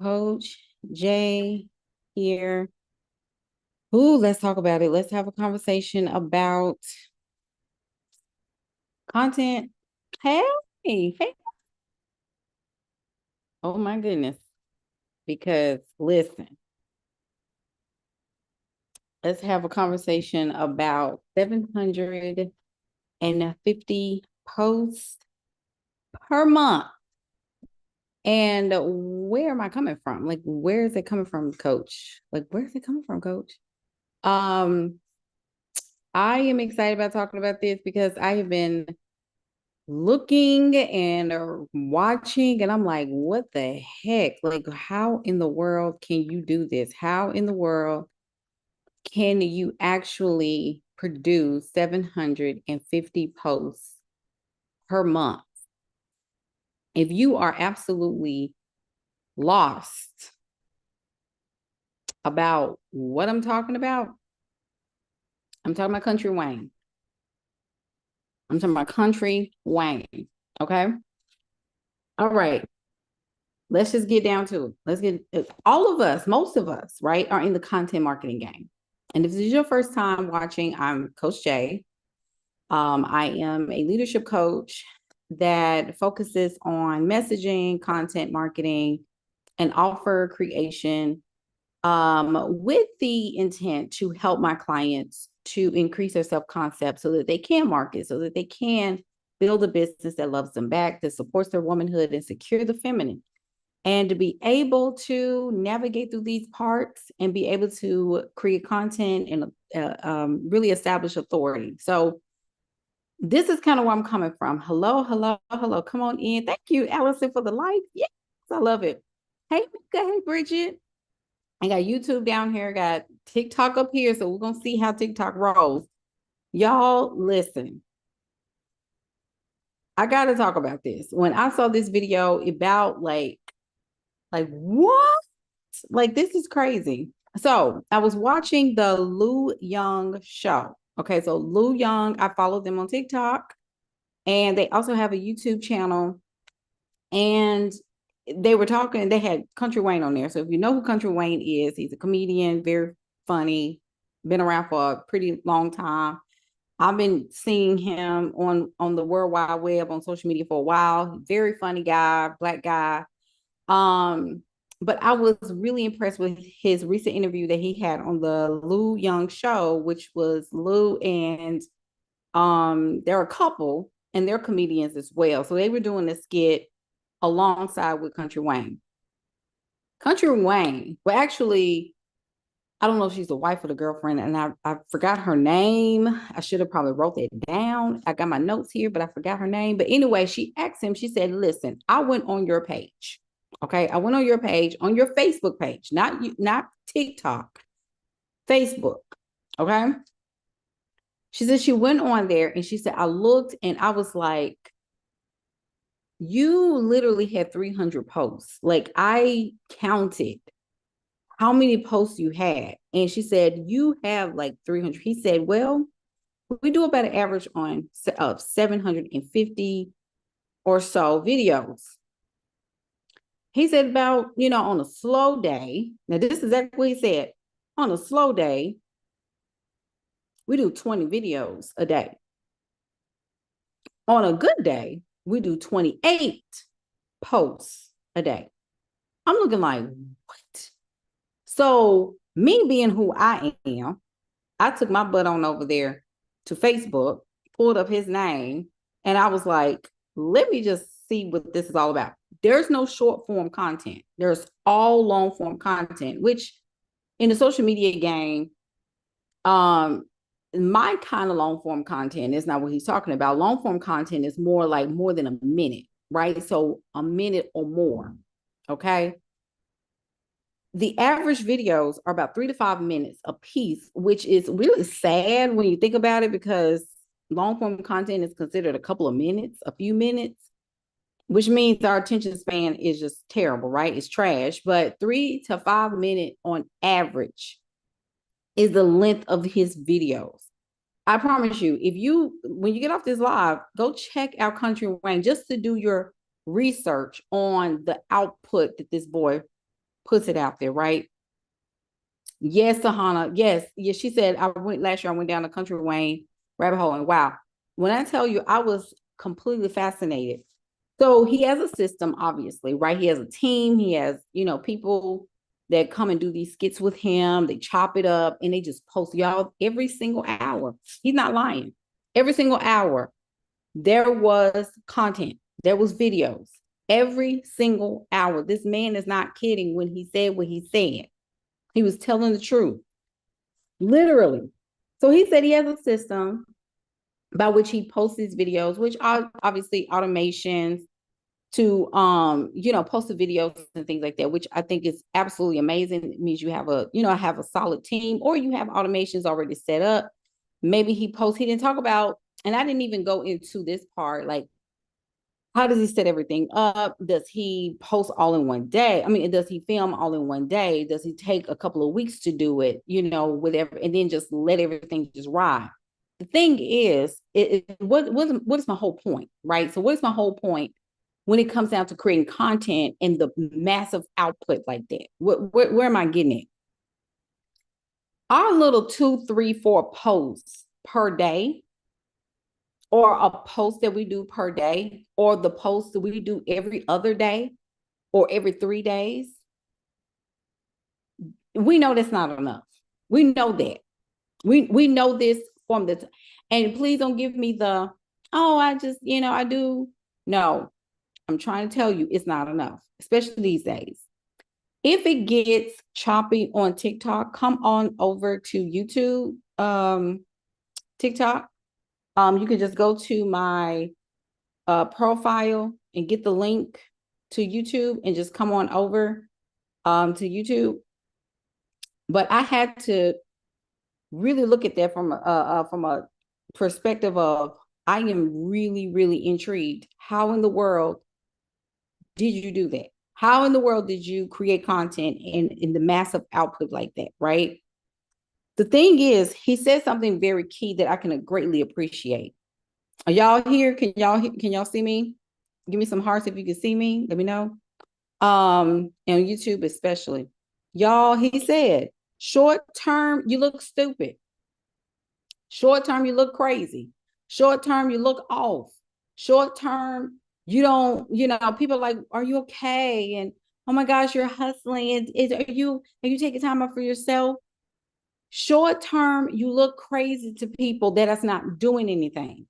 Coach Jay here. Ooh, let's talk about it. Let's have a conversation about content. Hey, hey. Oh my goodness. Because listen, let's have a conversation about 750 posts per month. And where am I coming from? Like, where is it coming from, coach? Like, where's it coming from, coach? Um, I am excited about talking about this because I have been looking and watching, and I'm like, what the heck? Like, how in the world can you do this? How in the world can you actually produce 750 posts per month? If you are absolutely lost about what I'm talking about, I'm talking about Country Wayne. I'm talking about Country Wayne. Okay. All right. Let's just get down to it. Let's get all of us, most of us, right, are in the content marketing game. And if this is your first time watching, I'm Coach Jay. I am a leadership coach that focuses on messaging, content marketing, and offer creation with the intent to help my clients to increase their self-concept so that they can market, so that they can build a business that loves them back, that supports their womanhood and secure the feminine. And to be able to navigate through these parts and be able to create content and really establish authority. So this is kind of where I'm coming from. Hello, hello, hello. Come on in. Thank you, Elocin, for the like. Yes, I love it. Hey, Mika, hey, Bridget. I got YouTube down here, got TikTok up here. So we're going to see how TikTok rolls. Y'all, listen. I got to talk about this. When I saw this video about like what? Like, this is crazy. So I was watching the Lou Young show. Okay, so Lou Young, I follow them on TikTok, and they also have a YouTube channel. And they were talking, they had Country Wayne on there. So if you know who Country Wayne is, he's a comedian, very funny, been around for a pretty long time. I've been seeing him on the World Wide Web on social media for a while. Very funny guy, black guy. Um, but I was really impressed with his recent interview that he had on the Lou Young show, which was Lou and they're a couple and they're comedians as well. So they were doing a skit alongside with Country Wayne. Country Wayne, well, actually, I don't know if she's the wife or the girlfriend, and I forgot her name. I should have probably wrote that down. I got my notes here, but I forgot her name. But anyway, she asked him, she said, listen, I went on your page. Okay. I went on your page, on your Facebook page, not TikTok, Facebook. Okay. She said she went on there and she said, I looked and I was like, you literally had 300 posts. Like, I counted how many posts you had. And she said, you have like 300. He said, well, we do about an average of 750 or so videos. He said about, on a slow day, now this is exactly what he said, on a slow day, we do 20 videos a day. On a good day, we do 28 posts a day. I'm looking like, what? So me being who I am, I took my butt on over there to Facebook, pulled up his name, and I was like, let me just see what this is all about. There's no short form content. There's all long form content, which in the social media game, my kind of long form content is not what he's talking about. Long form content is more like more than a minute, right? So a minute or more. Okay. The average videos are about 3 to 5 minutes a piece, which is really sad when you think about it, because long form content is considered a couple of minutes, a few minutes, which means our attention span is just terrible, right? It's trash. But 3 to 5 minutes on average is the length of his videos. I promise you, when you get off this live, go check out Country Wayne just to do your research on the output that this boy puts it out there, right? Yes, Sahana. Yes. Yes. She said, last year, I went down the Kountry Wayne rabbit hole. And wow, when I tell you, I was completely fascinated. So he has a system, obviously, right? He has a team. He has, people that come and do these skits with him. They chop it up and they just post y'all every single hour. He's not lying. Every single hour, there was content. There was videos. Every single hour. This man is not kidding when he said what he said. He was telling the truth, literally. So he said he has a system by which he posts these videos, which are obviously automations to post the videos and things like that, which I think is absolutely amazing. It means you have a solid team, or you have automations already set up. Maybe he didn't talk about, and I didn't even go into this part, like, how does he set everything up? Does he post all in one day? I mean, does he film all in one day? Does he take a couple of weeks to do it, whatever, and then just let everything just ride? The thing is, what is my whole point, right? So what is my whole point when it comes down to creating content and the massive output like that? Where am I getting it? Our little 2, 3, 4 posts per day, or a post that we do per day, or the post that we do every other day or every 3 days, we know that's not enough. We know that. We know this from the, and please don't give me the, oh, I just, I do. No, I'm trying to tell you it's not enough, especially these days. If it gets choppy on TikTok, come on over to YouTube, TikTok. You can just go to my profile and get the link to YouTube and just come on over to YouTube. But I had to really look at that from a perspective of, I am really, really intrigued. How in the world did you do that? How in the world did you create content in the massive output like that, right? The thing is, he said something very key that I can greatly appreciate. Are y'all here? Can y'all see me? Give me some hearts if you can see me. Let me know. And on YouTube especially. Y'all, he said, short term, you look stupid. Short term, you look crazy. Short term, you look off. Short term, you don't, people are like, are you okay? And oh my gosh, you're hustling. Are you taking time out for yourself? Short term, you look crazy to people that is not doing anything.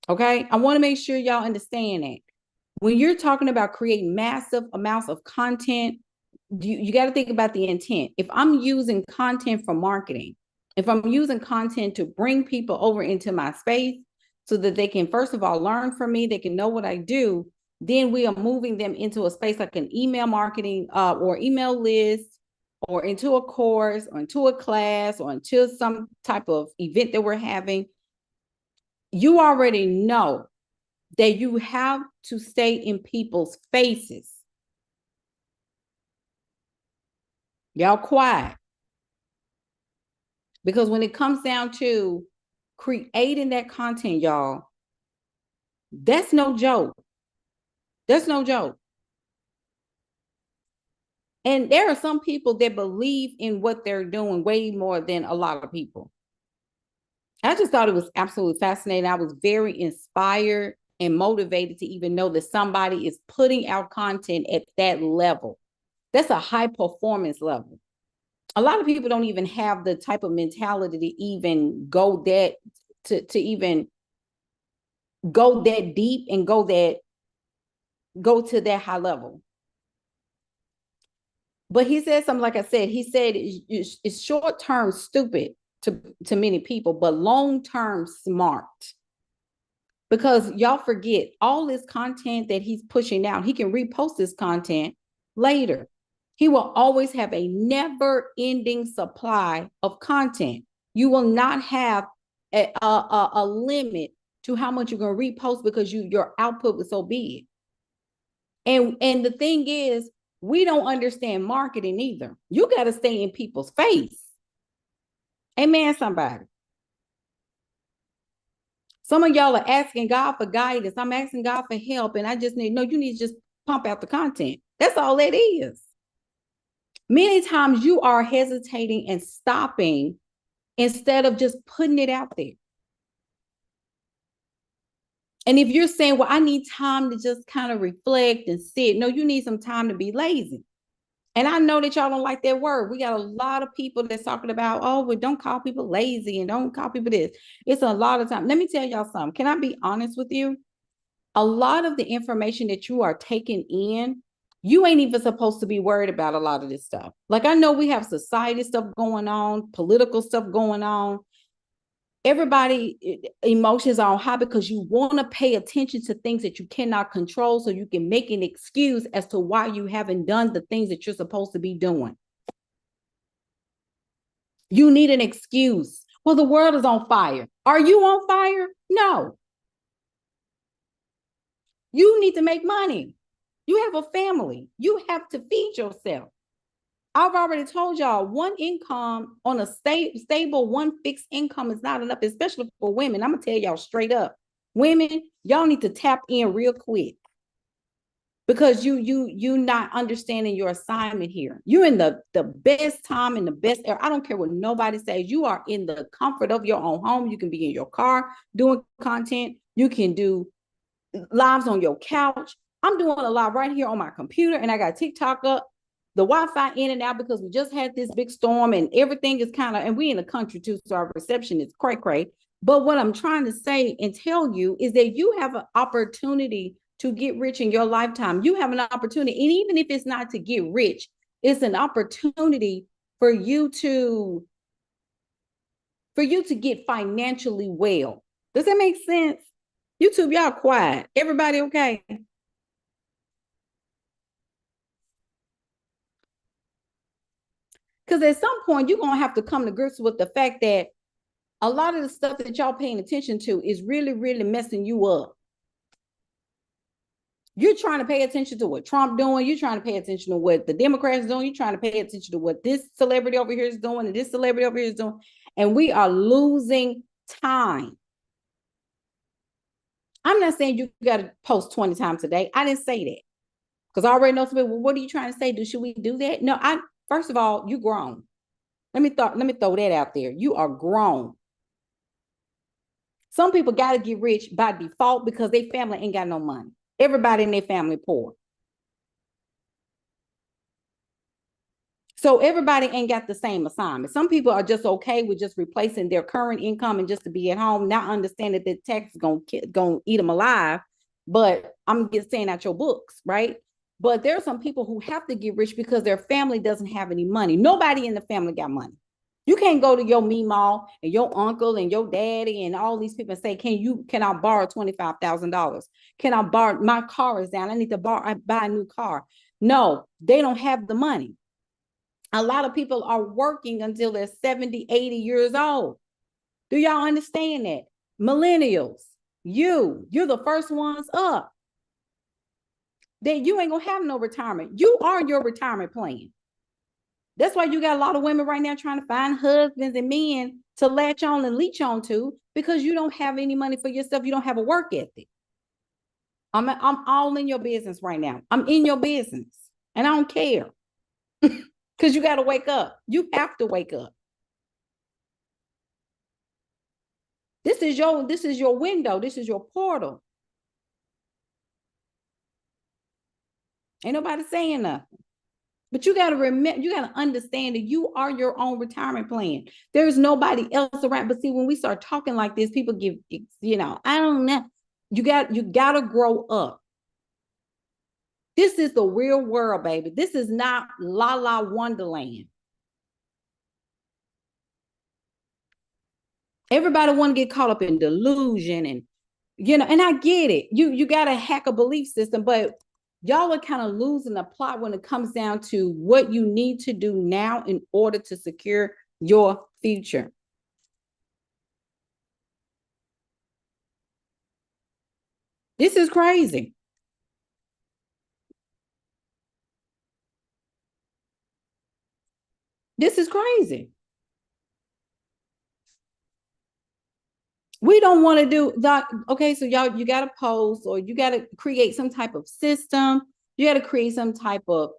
Okay. I want to make sure y'all understand that. When you're talking about creating massive amounts of content, you got to think about the intent. If I'm using content for marketing, if I'm using content to bring people over into my space so that they can, first of all, learn from me, they can know what I do, then we are moving them into a space like an email marketing or email list, or into a course, or into a class, or into some type of event that we're having. You already know that you have to stay in people's faces. Y'all quiet. Because when it comes down to creating that content, y'all, that's no joke. That's no joke. And there are some people that believe in what they're doing way more than a lot of people. I just thought it was absolutely fascinating. I was very inspired and motivated to even know that somebody is putting out content at that level. That's a high performance level. A lot of people don't even have the type of mentality to even go that, to even go that deep and go to that high level. But he said something, like I said, he said it's short-term stupid to many people, but long-term smart. Because y'all forget, all this content that he's pushing out, he can repost this content later. He will always have a never-ending supply of content. You will not have a limit to how much you're going to repost, because your output was so big. And the thing is, we don't understand marketing either. You got to stay in people's face. Amen, somebody. Some of y'all are asking God for guidance. I'm asking God for help, and I just need, no, you need to just pump out the content. That's all it is. Many times you are hesitating and stopping instead of just putting it out there. And if you're saying, well, I need time to just kind of reflect and sit, no, you need some time to be lazy. And I know that y'all don't like that word. We got a lot of people that's talking about, oh, well, don't call people lazy and don't call people this. It's a lot of time. Let me tell y'all something. Can I be honest with you? A lot of the information that you are taking in, you ain't even supposed to be worried about a lot of this stuff. Like, I know we have society stuff going on, political stuff going on. Everybody emotions are on high because you want to pay attention to things that you cannot control so you can make an excuse as to why you haven't done the things that you're supposed to be doing. You need an excuse. Well, the world is on fire. Are you on fire? No. You need to make money. You have a family. You have to feed yourself. I've already told y'all, one income on a stable, one fixed income is not enough, especially for women. I'm going to tell y'all straight up. Women, y'all need to tap in real quick because you not understanding your assignment here. You're in the best time and the best era. I don't care what nobody says. You are in the comfort of your own home. You can be in your car doing content. You can do lives on your couch. I'm doing a live right here on my computer, and I got TikTok up, the Wi-Fi in and out because we just had this big storm and everything is kind of, and we in the country too, so our reception is cray. But what I'm trying to say and tell you is that you have an opportunity to get rich in your lifetime. You have an opportunity, and even if it's not to get rich, it's an opportunity for you to get financially well. Does that make sense? YouTube, y'all quiet. Everybody okay? Because at some point, you're going to have to come to grips with the fact that a lot of the stuff that y'all paying attention to is really, really messing you up. You're trying to pay attention to what Trump doing. You're trying to pay attention to what the Democrats doing. You're trying to pay attention to what this celebrity over here is doing and this celebrity over here is doing. And we are losing time. I'm not saying you got to post 20 times a day. I didn't say that. Because I already know some people, well, what are you trying to say? Should we do that? No, first of all, you grown. Let me throw that out there. You are grown. Some people got to get rich by default because their family ain't got no money. Everybody in their family poor. So everybody ain't got the same assignment. Some people are just okay with just replacing their current income and just to be at home, not understanding that tax is gonna eat them alive. But I'm just saying out your books, right? But there are some people who have to get rich because their family doesn't have any money. Nobody in the family got money. You can't go to your meemaw and your uncle and your daddy and all these people and say, can I borrow $25,000? Can I borrow, my car is down, I need to buy a new car. No, they don't have the money. A lot of people are working until they're 70, 80 years old. Do y'all understand that? Millennials, you're the first ones up. Then you ain't gonna have no retirement. You are your retirement plan. That's why you got a lot of women right now trying to find husbands and men to latch on and leech on to because you don't have any money for yourself. You don't have a work ethic. I'm all in your business right now. I'm in your business and I don't care because you got to wake up. You have to wake up. This is your window. This is your portal. Ain't nobody saying nothing. But you got to remember, you got to understand that you are your own retirement plan. There's nobody else around. But see, when we start talking like this, people give, I don't know. You got to grow up. This is the real world, baby. This is not La La Wonderland. Everybody want to get caught up in delusion and, and I get it. You got to hack a belief system, but y'all are kind of losing the plot when it comes down to what you need to do now in order to secure your future. This is crazy. This is crazy. We don't want to do that. Okay, so y'all, you got to post or you got to create some type of system You got to create some type of,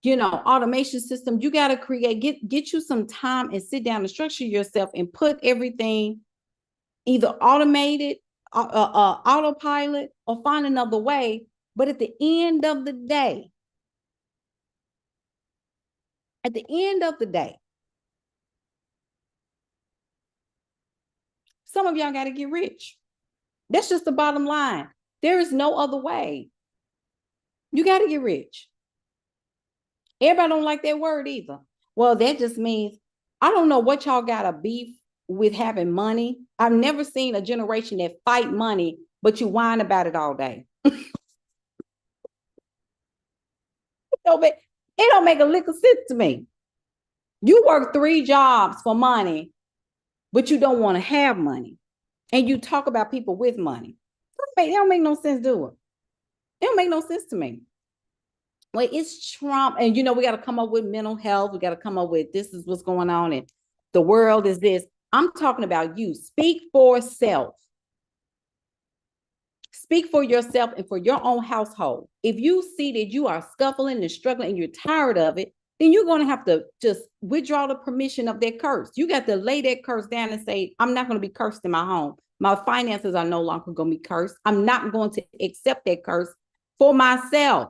automation system. You got to get you some time and sit down and structure yourself and put everything either automated, autopilot, or find another way. But at the end of the day, some of y'all got to get rich. That's just the bottom line. There is no other way. You got to get rich. Everybody don't like that word either. Well, that just means, I don't know what y'all got a beef with having money. I've never seen a generation that fight money, but you whine about it all day. It don't make a lick of sense to me. You work 3 jobs for money, but you don't want to have money. And you talk about people with money. It don't make no sense, do it? It don't make no sense to me. Well, it's Trump. And, we got to come up with mental health. We got to come up with, this is what's going on. And the world is this. I'm talking about you. Speak for self. Speak for yourself and for your own household. If you see that you are scuffling and struggling and you're tired of it, then you're going to have to just withdraw the permission of that curse. You got to lay that curse down and say, I'm not going to be cursed in my home. My finances are no longer going to be cursed. I'm not going to accept that curse for myself.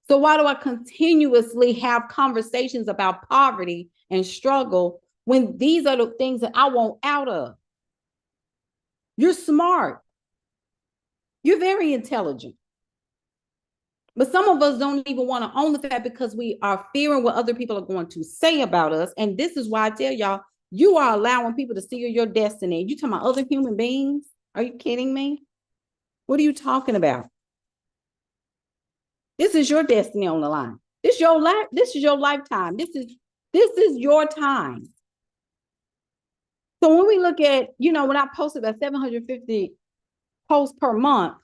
So why do I continuously have conversations about poverty and struggle when these are the things that I want out of? You're smart. You're very intelligent. But some of us don't even want to own the fact because we are fearing what other people are going to say about us. And this is why I tell y'all, you are allowing people to steal your destiny. You talking about other human beings? Are you kidding me? What are you talking about? This is your destiny on the line. This is your life. This is your lifetime. This is your time. So when we look at, when I posted about 750 posts per month,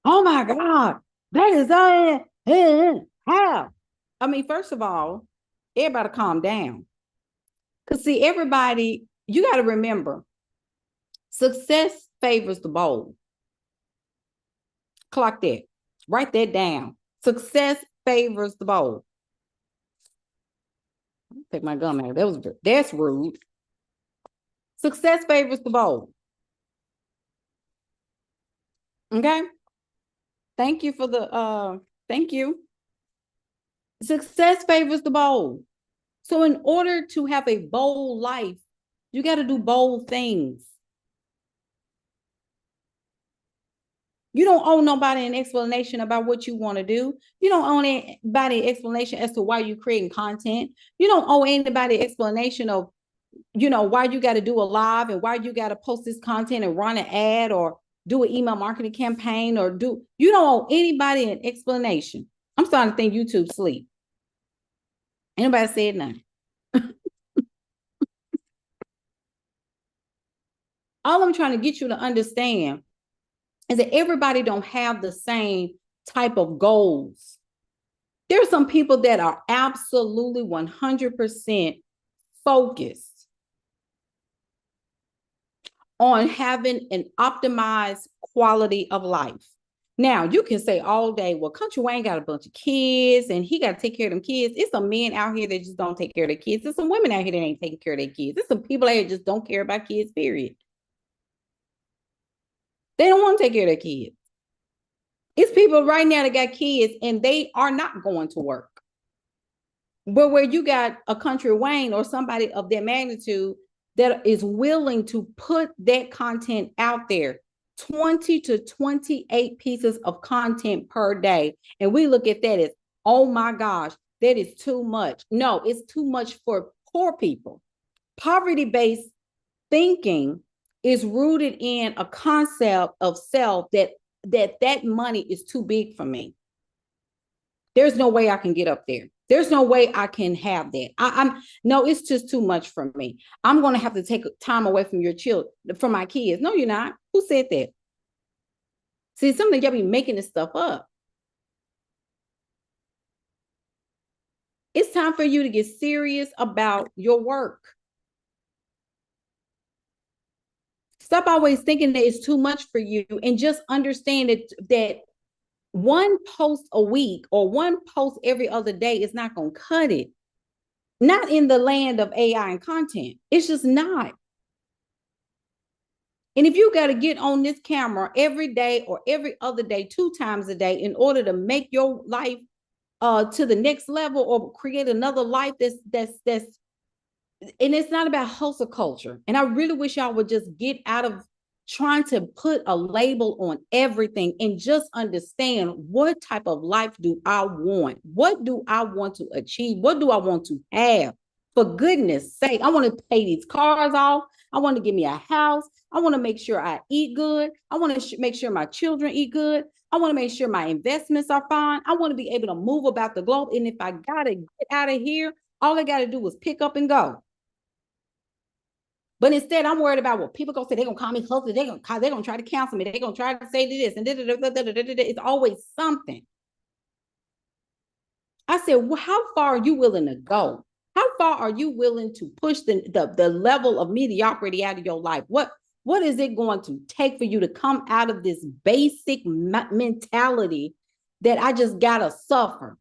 oh my God, that is how. I mean, first of all, everybody calm down. Because see, everybody, you got to remember, success favors the bold. Clock that. Write that down. Success favors the bold. Take my gum out. That's rude. Success favors the bold. Okay. Thank you for the thank you. Success favors the bold. So in order to have a bold life, you got to do bold things. You don't owe nobody an explanation about what you want to do. You don't owe anybody an explanation as to why you're creating content. You don't owe anybody an explanation of, why you got to do a live and why you got to post this content and run an ad or do an email marketing campaign or you don't owe anybody an explanation. I'm starting to think YouTube sleep. Anybody said nothing? All I'm trying to get you to understand is that everybody don't have the same type of goals. There are some people that are absolutely 100% focused on having an optimized quality of life. Now, you can say all day, well, Kountry Wayne got a bunch of kids and he got to take care of them kids. It's some men out here that just don't take care of their kids. There's some women out here that ain't taking care of their kids. There's some people out here that just don't care about kids, period. They don't want to take care of their kids. It's people right now that got kids and they are not going to work. But where you got a Kountry Wayne or somebody of that magnitude that is willing to put that content out there, 20 to 28 pieces of content per day. And we look at that as, oh my gosh, that is too much. No, it's too much for poor people. Poverty-based thinking is rooted in a concept of self that money is too big for me. There's no way I can get up there. There's no way I can have that. No, it's just too much for me. I'm going to have to take time away from your children, from my kids. No, you're not. Who said that? See, some of y'all be making this stuff up. It's time for you to get serious about your work. Stop always thinking that it's too much for you and just understand that One post a week or one post every other day is not going to cut it. Not in the land of AI and content. It's just not. And if you got to get on this camera every day or every other day, 2 times a day, in order to make your life to the next level or create another life that's and it's not about hustle culture. And I really wish y'all would just get out of trying to put a label on everything and just understand, what type of life do I want? What do I want to achieve? What do I want to have? For goodness sake, I want to pay these cars off. I want to give me a house. I want to make sure I eat good. I want to make sure my children eat good. I want to make sure my investments are fine. I want to be able to move about the globe. And if I got to get out of here, all I got to do is pick up and go. But instead, I'm worried about what people gonna say. They're gonna call me hustler. They're gonna try to cancel me. They're gonna try to say this and it's always something. I said, well, how far are you willing to go? How far are you willing to push the level of mediocrity out of your life? What is it going to take for you to come out of this basic mentality that I just gotta suffer?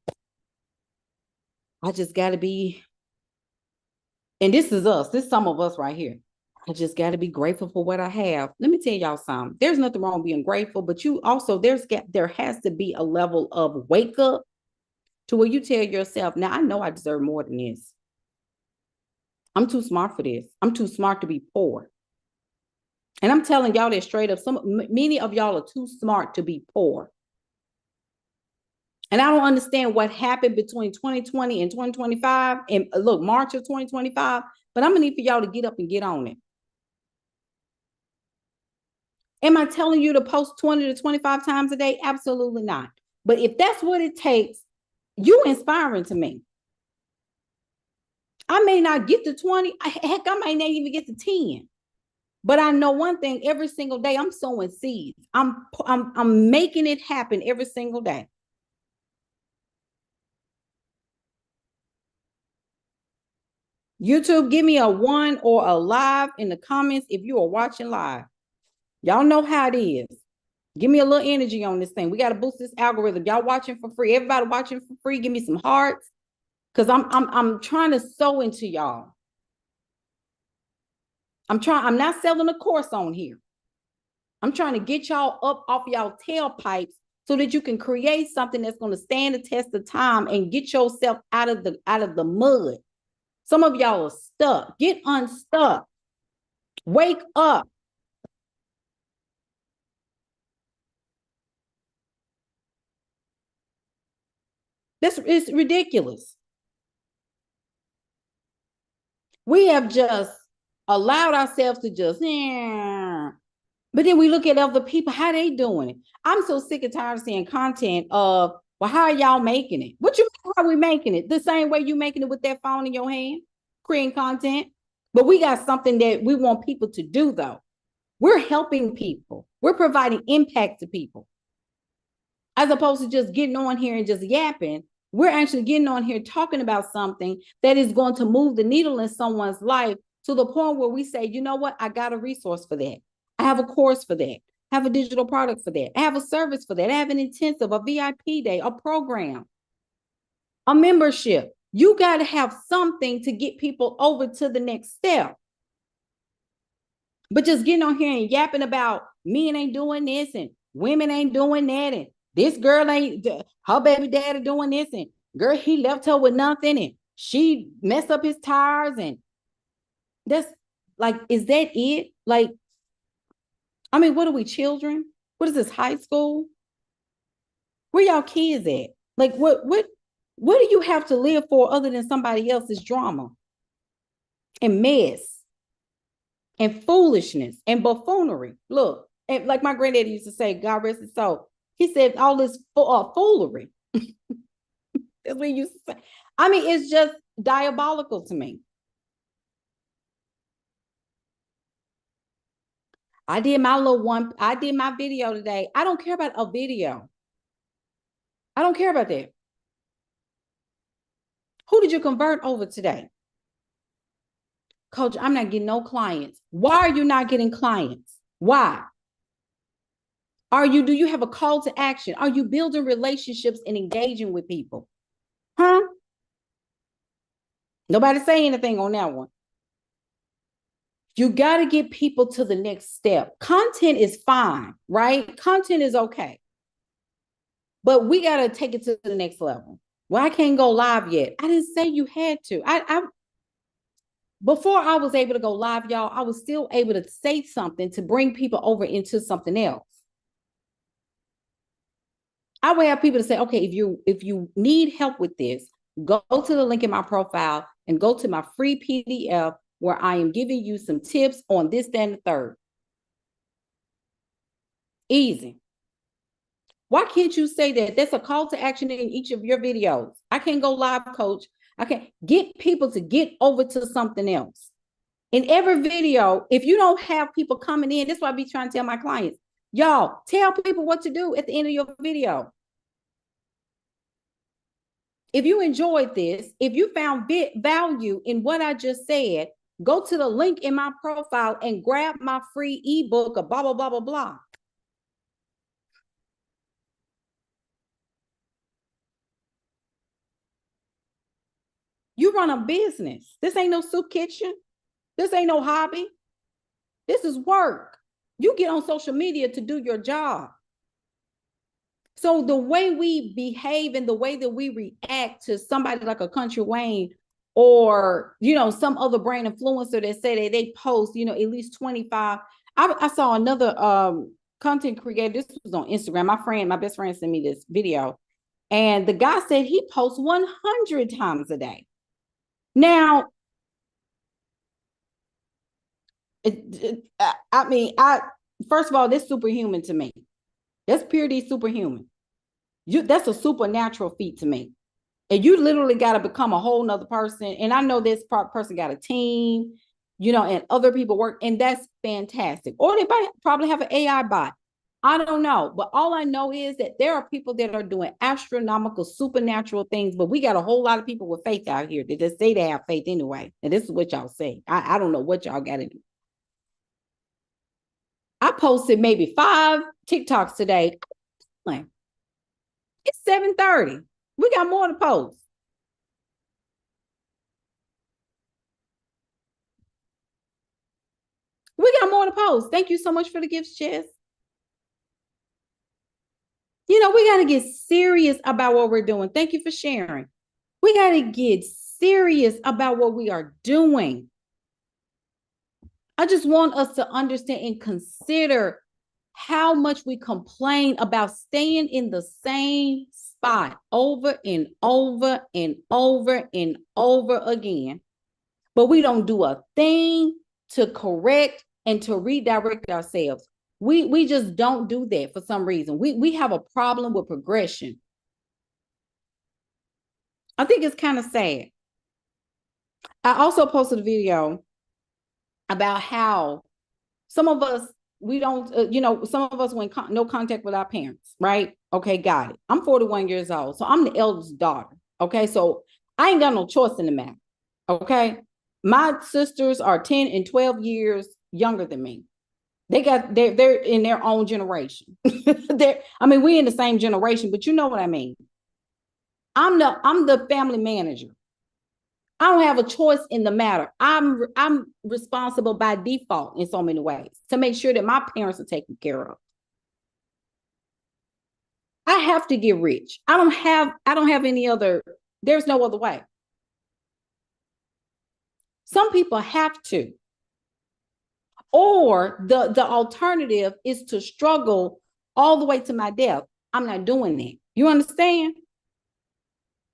I just gotta be, and this is us. This is some of us right here. I just got to be grateful for what I have. Let me tell y'all something. There's nothing wrong with being grateful, but you also, there has to be a level of wake up to where you tell yourself, now I know I deserve more than this. I'm too smart for this. I'm too smart to be poor. And I'm telling y'all that straight up. Many of y'all are too smart to be poor. And I don't understand what happened between 2020 and 2025. And look, March of 2025. But I'm going to need for y'all to get up and get on it. Am I telling you to post 20 to 25 times a day? Absolutely not. But if that's what it takes, you're inspiring to me. I may not get to 20. Heck, I might not even get to 10. But I know one thing, every single day I'm sowing seeds. I'm making it happen every single day. YouTube, give me a 1 or a live in the comments if you are watching live. Y'all know how it is. Give me a little energy on this thing. We got to boost this algorithm. Y'all watching for free. Everybody watching for free. Give me some hearts. Because I'm trying to sow into y'all. I'm not selling a course on here. I'm trying to get y'all up off y'all tailpipes so that you can create something that's going to stand the test of time and get yourself out of the mud. Some of y'all are stuck. Get unstuck. Wake up. It's ridiculous. We have just allowed ourselves to just, but then we look at other people, how they doing it. I'm so sick and tired of seeing content of, well, how are y'all making it? What you mean, how are we making it? The same way you making it with that phone in your hand, creating content. But we got something that we want people to do, though. We're helping people. We're providing impact to people. As opposed to just getting on here and just yapping, we're actually getting on here talking about something that is going to move the needle in someone's life to the point where we say, you know what? I got a resource for that. I have a course for that. I have a digital product for that. I have a service for that. I have an intensive, a VIP day, a program, a membership. You got to have something to get people over to the next step. But just getting on here and yapping about men ain't doing this and women ain't doing that and this girl ain't, her baby daddy doing this and girl, he left her with nothing and she messed up his tires and that's like, is that it? Like, I mean, what are we, children? What is this, high school? Where y'all kids at? Like, what do you have to live for other than somebody else's drama and mess and foolishness and buffoonery? Look, and like my granddaddy used to say, God rest his soul, he said all this foolery. That's what he used to say. I mean, it's just diabolical to me. I did my video today. I don't care about a video. I don't care about that. Who did you convert over today? Coach, I'm not getting no clients. Why are you not getting clients? Why? Do you have a call to action? Are you building relationships and engaging with people? Huh? Nobody say anything on that one. You got to get people to the next step. Content is fine, right? Content is okay. But we got to take it to the next level. Well, I can't go live yet. I didn't say you had to. Before I was able to go live, y'all, I was still able to say something to bring people over into something else. I would have people to say, okay, if you need help with this, go to the link in my profile and go to my free PDF where I am giving you some tips on this, that, and the third. Easy. Why can't you say that? That's a call to action in each of your videos. I can't go live, coach. I can't get people to get over to something else. In every video, if you don't have people coming in, that's why I be trying to tell my clients, y'all, tell people what to do at the end of your video. If you enjoyed this, if you found value in what I just said, go to the link in my profile and grab my free ebook of blah, blah, blah, blah, blah. You run a business. This ain't no soup kitchen. This ain't no hobby. This is work. You get on social media to do your job. So the way we behave and the way that we react to somebody like a Kountry Wayne or, some other brand influencer that say that they post, at least 25. I saw another content creator. This was on Instagram. My best friend sent me this video. And the guy said he posts 100 times a day. Now, first of all, this is superhuman to me. That's purely superhuman. That's a supernatural feat to me. And you literally got to become a whole nother person. And I know this person got a team, and other people work, and that's fantastic. Or they probably have an AI bot. I don't know. But all I know is that there are people that are doing astronomical, supernatural things, but we got a whole lot of people with faith out here that just say they have faith anyway. And this is what y'all say. I don't know what y'all got to do. I posted maybe 5 TikToks today. It's 7:30. We got more to post. We got more to post. Thank you so much for the gifts, Jess. We got to get serious about what we're doing. Thank you for sharing. We got to get serious about what we are doing. I just want us to understand and consider how much we complain about staying in the same spot over and over and over and over again, but we don't do a thing to correct and to redirect ourselves. We just don't do that for some reason. We have a problem with progression. I think it's kind of sad. I also posted a video about how some of us, we don't, some of us went no contact with our parents, right? Okay, got it. I'm 41 years old, so I'm the eldest daughter. Okay, so I ain't got no choice in the matter. Okay, my sisters are 10 and 12 years younger than me. They're in their own generation. We in the same generation, but you know what I mean. I'm the family manager. I don't have a choice in the matter. I'm responsible by default in so many ways to make sure that my parents are taken care of. I have to get rich. I don't have any other, there's no other way. Some people have to. Or the alternative is to struggle all the way to my death. I'm not doing that. You understand?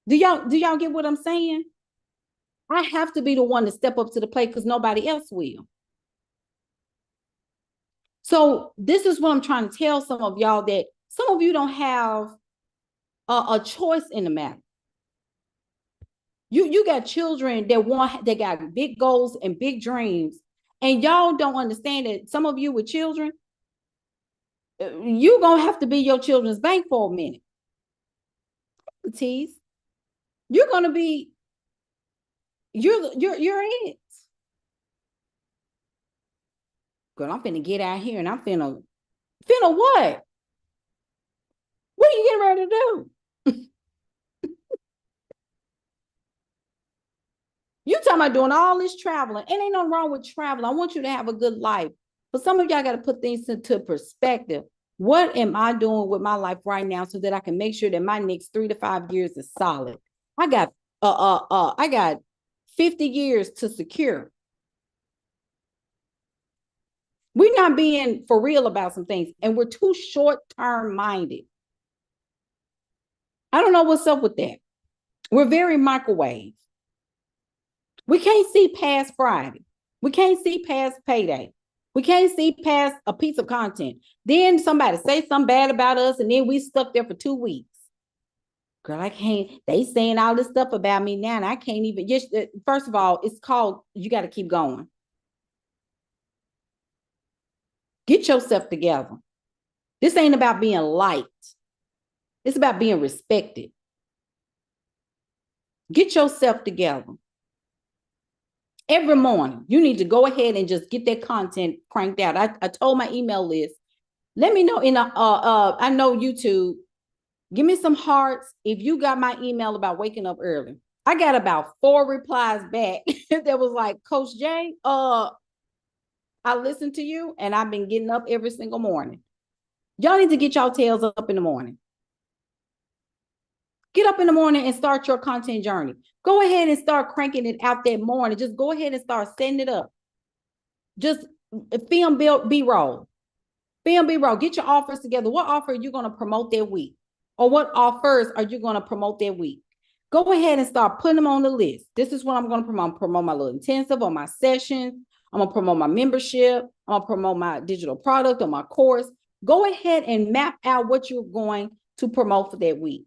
Do y'all get what I'm saying? I have to be the one to step up to the plate because nobody else will. So this is what I'm trying to tell some of y'all, that some of you don't have a choice in the matter. You got children that got big goals and big dreams, and y'all don't understand that some of you with children, you're gonna have to be your children's bank for a minute. Tease. You're gonna be you're it. Girl, I'm finna get out here and I'm finna what? are you getting ready to do? You talking about doing all this traveling. And ain't nothing wrong with travel. I want you to have a good life. But some of y'all got to put things into perspective. What am I doing with my life right now so that I can make sure that my next 3 to 5 years is solid? I got 50 years to secure. We're not being for real about some things, and we're too short-term minded. I don't know what's up with that. We're very microwave. We can't see past Friday. We can't see past payday. We can't see past a piece of content. Then somebody say something bad about us, and then we stuck there for 2 weeks. Girl, I can't. They saying all this stuff about me now, and I can't even. Just first of all, it's called you got to keep going. Get yourself together. This ain't about being liked. It's about being respected. Get yourself together. Every morning, you need to go ahead and just get that content cranked out. I told my email list, let me know I know YouTube, give me some hearts if you got my email about waking up early. I got about 4 replies back that was like, Coach J, I listened to you and I've been getting up every single morning. Y'all need to get y'all tails up in the morning. Get up in the morning and start your content journey. Go ahead and start cranking it out that morning. Just go ahead and start setting it up. Just film, build, B-roll. Film, B-roll. Get your offers together. What offer are you going to promote that week? Or what offers are you going to promote that week? Go ahead and start putting them on the list. This is what I'm going to promote. Promote my little intensive or my sessions. I'm going to promote my membership. I'm going to promote my digital product or my course. Go ahead and map out what you're going to promote for that week.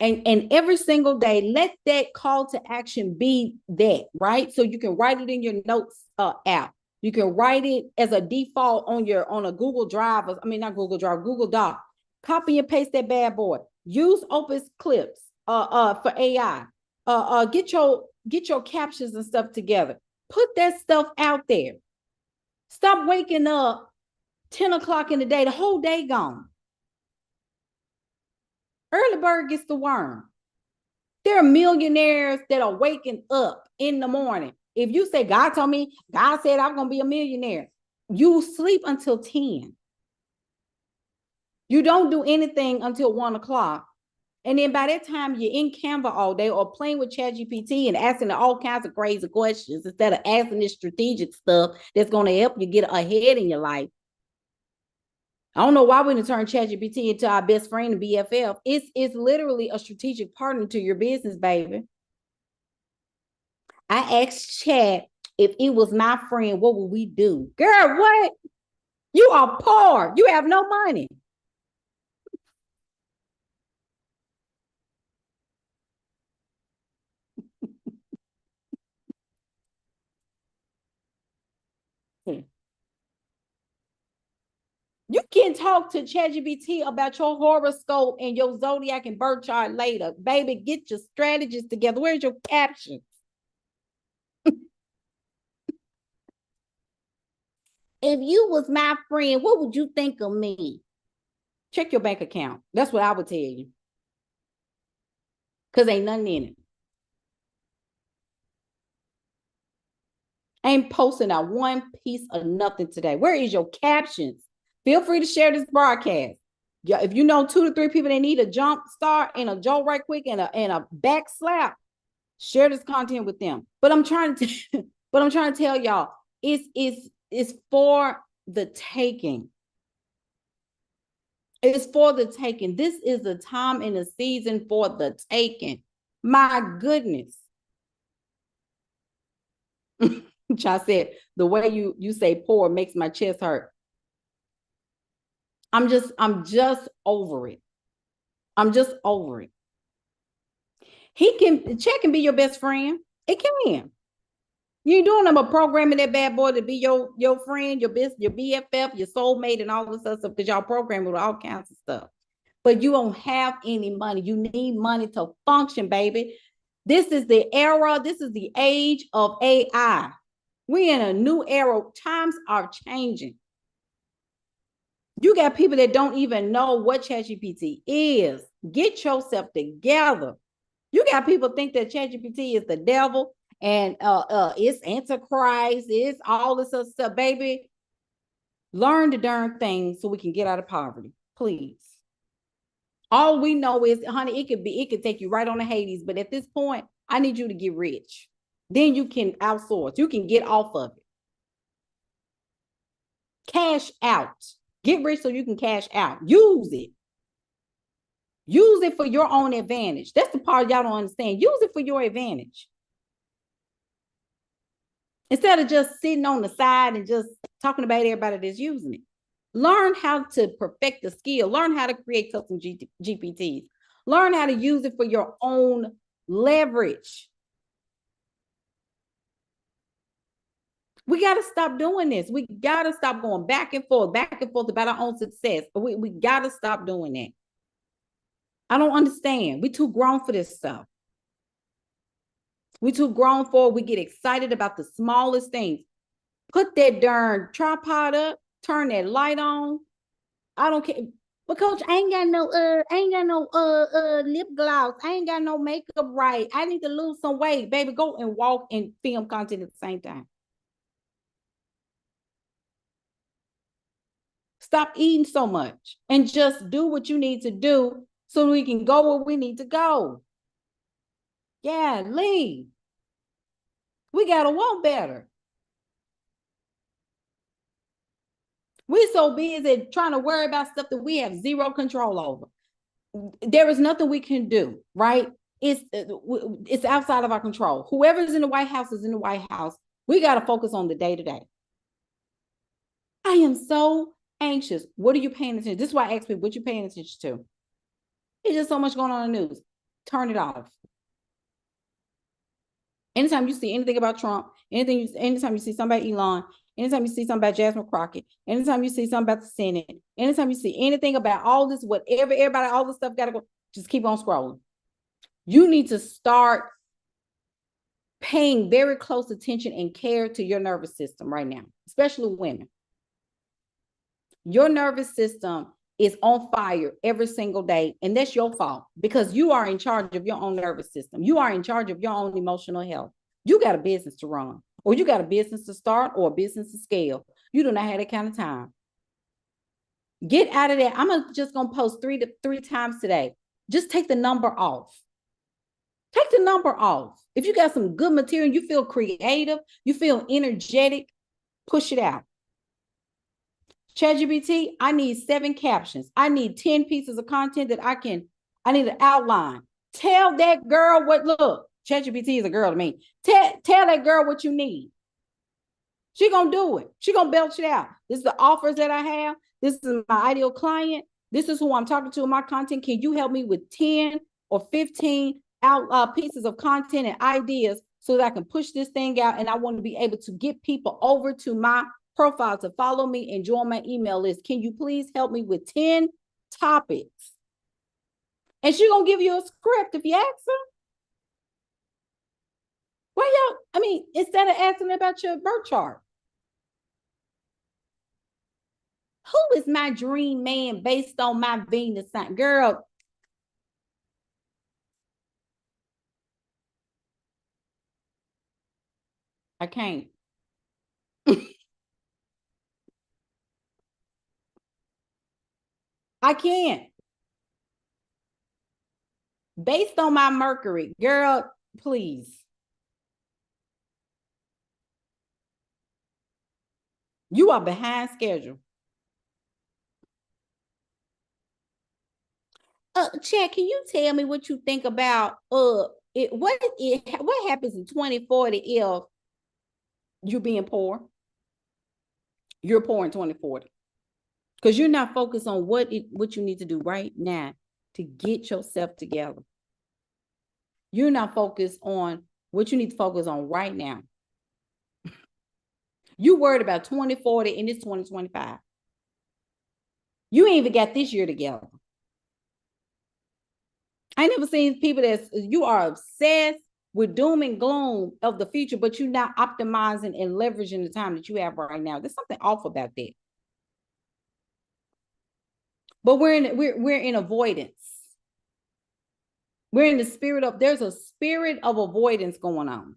And every single day, let that call to action be that, right? So you can write it in your notes app. You can write it as a default on a Google Drive. Not Google Drive, Google Doc. Copy and paste that bad boy. Use Opus Clips for AI. Get your captions and stuff together. Put that stuff out there. Stop waking up 10 o'clock in the day, the whole day gone. Early bird gets the worm. There are millionaires that are waking up in the morning. If you say, God told me, God said I'm going to be a millionaire, you sleep until 10. You don't do anything until 1 o'clock. And then by that time, you're in Canva all day or playing with ChatGPT and asking all kinds of crazy questions instead of asking this strategic stuff that's going to help you get ahead in your life. I don't know why we didn't turn ChatGPT into our best friend and BFF. It's literally a strategic partner to your business, baby. I asked Chat if it was my friend, what would we do? Girl, what? You are poor. You have no money. You can talk to ChatGPT about your horoscope and your zodiac and birth chart later. Baby, get your strategies together. Where's your captions? If you was my friend, what would you think of me? Check your bank account. That's what I would tell you. Because ain't nothing in it. Ain't posting out one piece of nothing today. Where is your captions? Feel free to share this broadcast. Yeah, if you know 2 to 3 people that need a jump start and a jolt right quick and a back slap, share this content with them. But I'm trying to tell y'all, it's for the taking. It's for the taking. This is the time and the season for the taking. My goodness. I said, the way you say poor makes my chest hurt. I'm just over it. I'm just over it. Chat can be your best friend. It can. You ain't doing them a programming that bad boy to be your friend, your BFF, your soulmate, and all this other stuff because y'all programming with all kinds of stuff. But you don't have any money. You need money to function, baby. This is the era. This is the age of AI. We're in a new era. Times are changing. You got people that don't even know what ChatGPT is. Get yourself together. You got people think that ChatGPT is the devil and it's Antichrist, it's all this other stuff, baby. Learn the darn thing so we can get out of poverty, please. All we know is, honey, it could take you right on to Hades, but at this point, I need you to get rich. Then you can outsource. You can get off of it. Cash out. Get rich so you can cash out. Use it. Use it for your own advantage. That's the part y'all don't understand. Use it for your advantage. Instead of just sitting on the side and just talking about everybody that's using it. Learn how to perfect the skill. Learn how to create custom GPTs. Learn how to use it for your own leverage. We got to stop doing this. We got to stop going back and forth about our own success. We got to stop doing that. I don't understand. We're too grown for this stuff. We're too grown for it. We get excited about the smallest things. Put that darn tripod up. Turn that light on. I don't care. But coach, I ain't got no lip gloss. I ain't got no makeup right. I need to lose some weight. Baby, go and walk and film content at the same time. Stop eating so much and just do what you need to do so we can go where we need to go. Yeah, leave. We got to want better. We're so busy trying to worry about stuff that we have zero control over. There is nothing we can do, right? It's outside of our control. Whoever's in the White House is in the White House. We got to focus on the day-to-day. I am so anxious. What are you paying attention to? This is why I ask people, what you paying attention to? There's just so much going on in the news. Turn it off. Anytime you see anything about Trump, anytime you see somebody Elon, anytime you see something about Jasmine Crockett, anytime you see something about the Senate, anytime you see anything about all this, whatever, everybody, all this stuff got to go, just keep on scrolling. You need to start paying very close attention and care to your nervous system right now, especially women. Your nervous system is on fire every single day, and that's your fault because you are in charge of your own nervous system. You are in charge of your own emotional health. You got a business to run, or you got a business to start, or a business to scale. You do not have that kind of time. Get out of that. I'm just gonna post three times today. Just take the number off. Take the number off. If you got some good material, you feel creative, you feel energetic, push it out. ChatGPT, I need 7 captions. I need 10 pieces of content that I need an outline. Tell that girl look, ChatGPT is a girl to me. Tell that girl what you need. She gonna do it. She gonna belch it out. This is the offers that I have. This is my ideal client. This is who I'm talking to in my content. Can you help me with 10 or 15 pieces of content and ideas so that I can push this thing out? And I want to be able to get people over to my profile to follow me and join my email list. Can you please help me with 10 topics? And she's gonna give you a script if you ask her. Why y'all, instead of asking about your birth chart. Who is my dream man based on my Venus sign? Girl, I can't. I can't. Based on my Mercury, girl, please. You are behind schedule. Chad, can you tell me what you think about what happens in 2040 if you're being poor? You're poor in 2040. Because you're not focused on what you need to do right now to get yourself together. You're not focused on what you need to focus on right now. You worried about 2040 and it's 2025. You ain't even got this year together. I never seen people you are obsessed with doom and gloom of the future, but you're not optimizing and leveraging the time that you have right now. There's something off about that. But we're in avoidance. We're in the spirit of, there's a spirit of avoidance going on.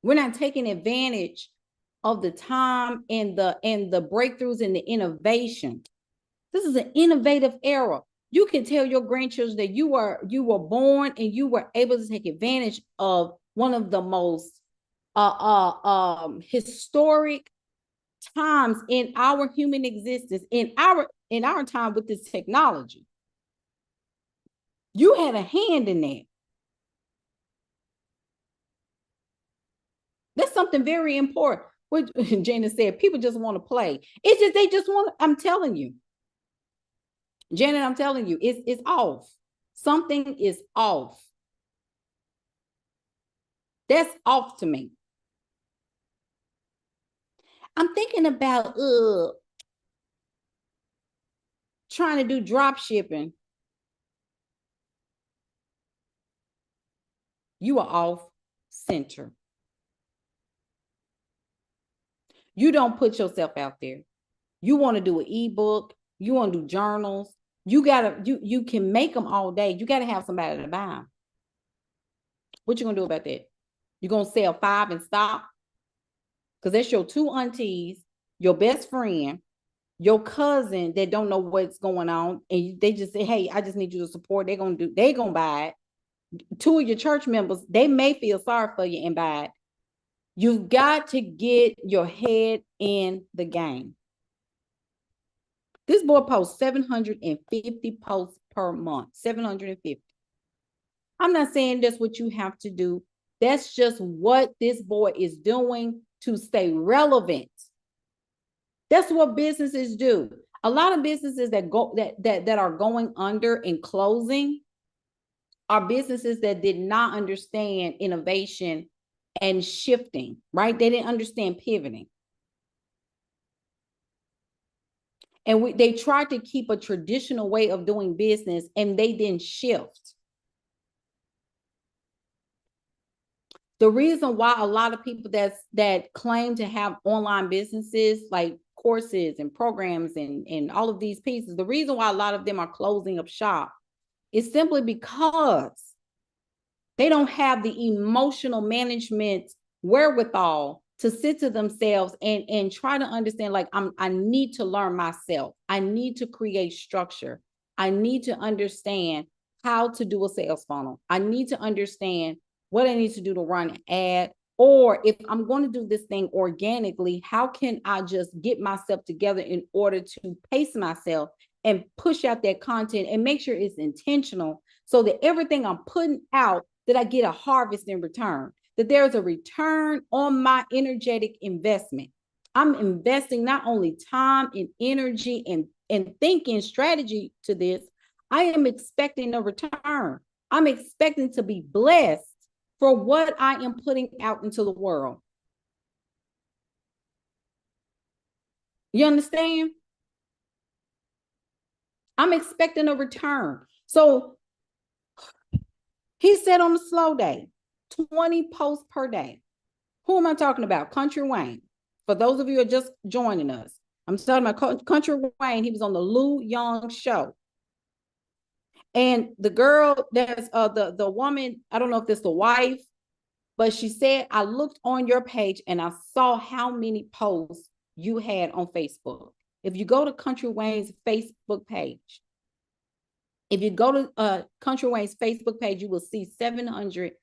We're not taking advantage of the time and the breakthroughs and the innovation. This is an innovative era. You can tell your grandchildren that you were born and you were able to take advantage of one of the most historic times in our human existence, in our time with this technology. You had a hand in that. That's something very important. What Jana said, people just want to play. It's just, they just want, I'm telling you. Janet, I'm telling you, it's off. Something is off. That's off to me. I'm thinking about trying to do drop shipping. You are off center. You don't put yourself out there. You want to do an ebook. You want to do journals. You can make them all day. You got to have somebody to buy them. What you gonna do about that? You gonna sell 5 and stop? Because that's your 2 aunties, your best friend, your cousin that don't know what's going on, and they just say, "Hey, I just need you to support." They're gonna buy it. 2 of your church members, they may feel sorry for you and buy it. You've got to get your head in the game. This boy posts 750 posts per month. 750. I'm not saying that's what you have to do. That's just what this boy is doing to stay relevant. That's what businesses do. A lot of businesses that are going under and closing are businesses that did not understand innovation and shifting, right? They didn't understand pivoting. And they tried to keep a traditional way of doing business, and they didn't shift. The reason why a lot of people that claim to have online businesses, like courses and programs and all of these pieces, the reason why a lot of them are closing up shop is simply because they don't have the emotional management wherewithal to sit to themselves and try to understand, like, I need to learn myself. I need to create structure. I need to understand how to do a sales funnel. I need to understand what I need to do to run an ad. Or if I'm going to do this thing organically, how can I just get myself together in order to pace myself and push out that content and make sure it's intentional, so that everything I'm putting out, that I get a harvest in return, that there's a return on my energetic investment. I'm investing not only time and energy and thinking strategy to this, I am expecting a return. I'm expecting to be blessed for what I am putting out into the world. You understand? I'm expecting a return. So he said on the slow day, 20 posts per day. Who am I talking about? Kountry Wayne. For those of you who are just joining us, I'm talking about Kountry Wayne. He was on the Lou Young show. And the girl that's the woman, I don't know if that's the wife, but she said, I looked on your page and I saw how many posts you had on Facebook. If you go to Kountry Wayne's Facebook page, if you go to Kountry Wayne's Facebook page, you will see 700.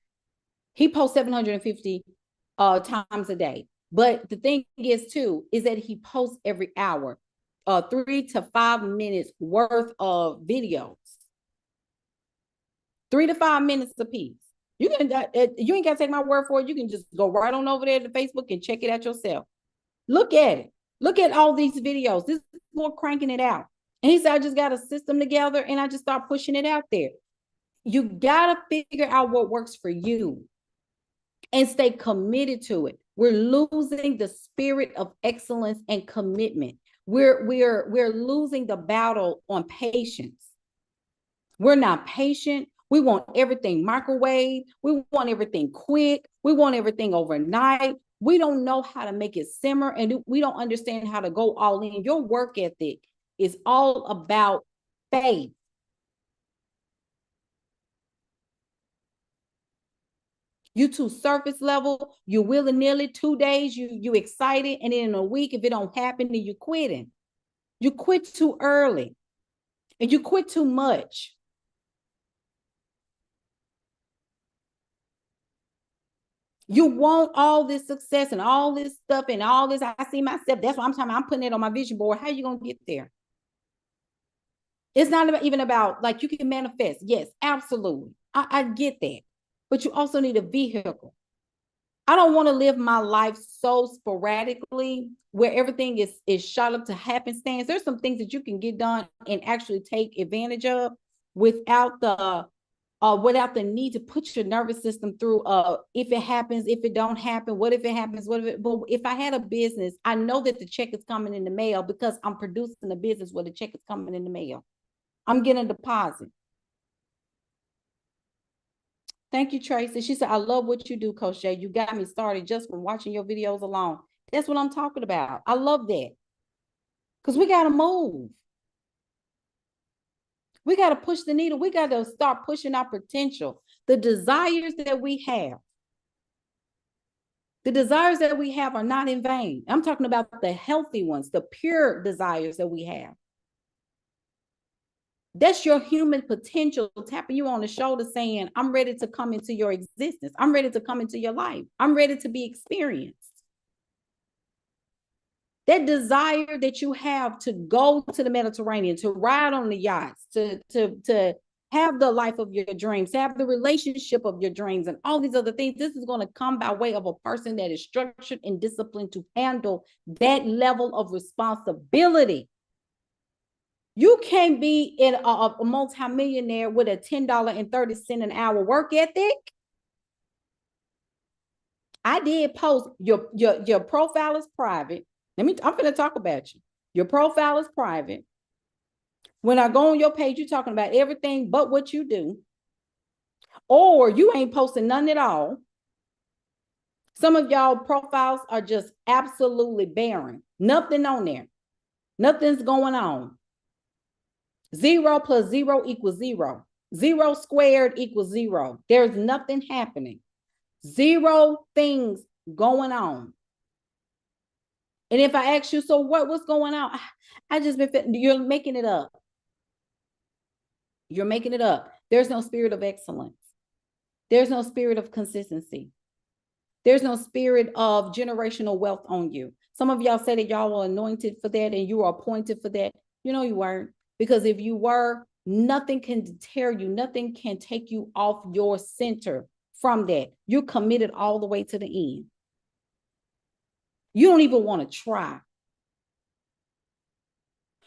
He posts 750 times a day. But the thing is, too, is that he posts every hour, 3 to 5 minutes worth of videos, 3 to 5 minutes a piece. You ain't got to take my word for it. You can just go right on over there to Facebook and check it out yourself. Look at it. Look at all these videos. This is more cranking it out. And he said, I just got a system together and I just start pushing it out there. You got to figure out what works for you and stay committed to it. We're losing the spirit of excellence and commitment. We're losing the battle on patience. We're not patient. We want everything microwave. We want everything quick. We want everything overnight. We don't know how to make it simmer, and we don't understand how to go all in. Your work ethic is all about faith. You too surface level, you willy-nilly, 2 days, you excited, and then in a week, if it don't happen, then you quitting. You quit too early, and you quit too much. You want all this success and all this stuff and all this. I see myself. That's why I'm putting it on my vision board. How are you going to get there? It's not even about, like, you can manifest. Yes, absolutely. I get that. But you also need a vehicle. I don't want to live my life so sporadically where everything is shot up to happenstance. There's some things that you can get done and actually take advantage of without the need to put your nervous system through if it happens, if it don't happen, what if it happens, but if I had a business, I know that the check is coming in the mail because I'm producing a business where the check is coming in the mail. I'm getting a deposit. Thank you, Tracy. She said, I love what you do, Coach Jay. You got me started just from watching your videos alone. That's what I'm talking about. I love that. Because we got to move. We got to push the needle. We got to start pushing our potential. The desires that we have. The desires that we have are not in vain. I'm talking about the healthy ones, the pure desires that we have. That's your human potential tapping you on the shoulder saying, I'm ready to come into your existence. I'm ready to come into your life. I'm ready to be experienced. That desire that you have to go to the Mediterranean, to ride on the yachts, to have the life of your dreams, to have the relationship of your dreams, and all these other things, this is going to come by way of a person that is structured and disciplined to handle that level of responsibility. You can't be in a multimillionaire with a $10.30 an hour work ethic. I did post your profile is private. I'm going to talk about you. Your profile is private. When I go on your page, you're talking about everything but what you do. Or you ain't posting none at all. Some of y'all profiles are just absolutely barren. Nothing on there. Nothing's going on. 0 plus 0 equals 0. 0 squared equals 0. There's nothing happening. 0 things going on. And if I ask you, so what's going on? I just been, you're making it up. You're making it up. There's no spirit of excellence. There's no spirit of consistency. There's no spirit of generational wealth on you. Some of y'all said that y'all were anointed for that and you were appointed for that. You know you weren't. Because if you were, nothing can deter you. Nothing can take you off your center from that. You're committed all the way to the end. You don't even want to try.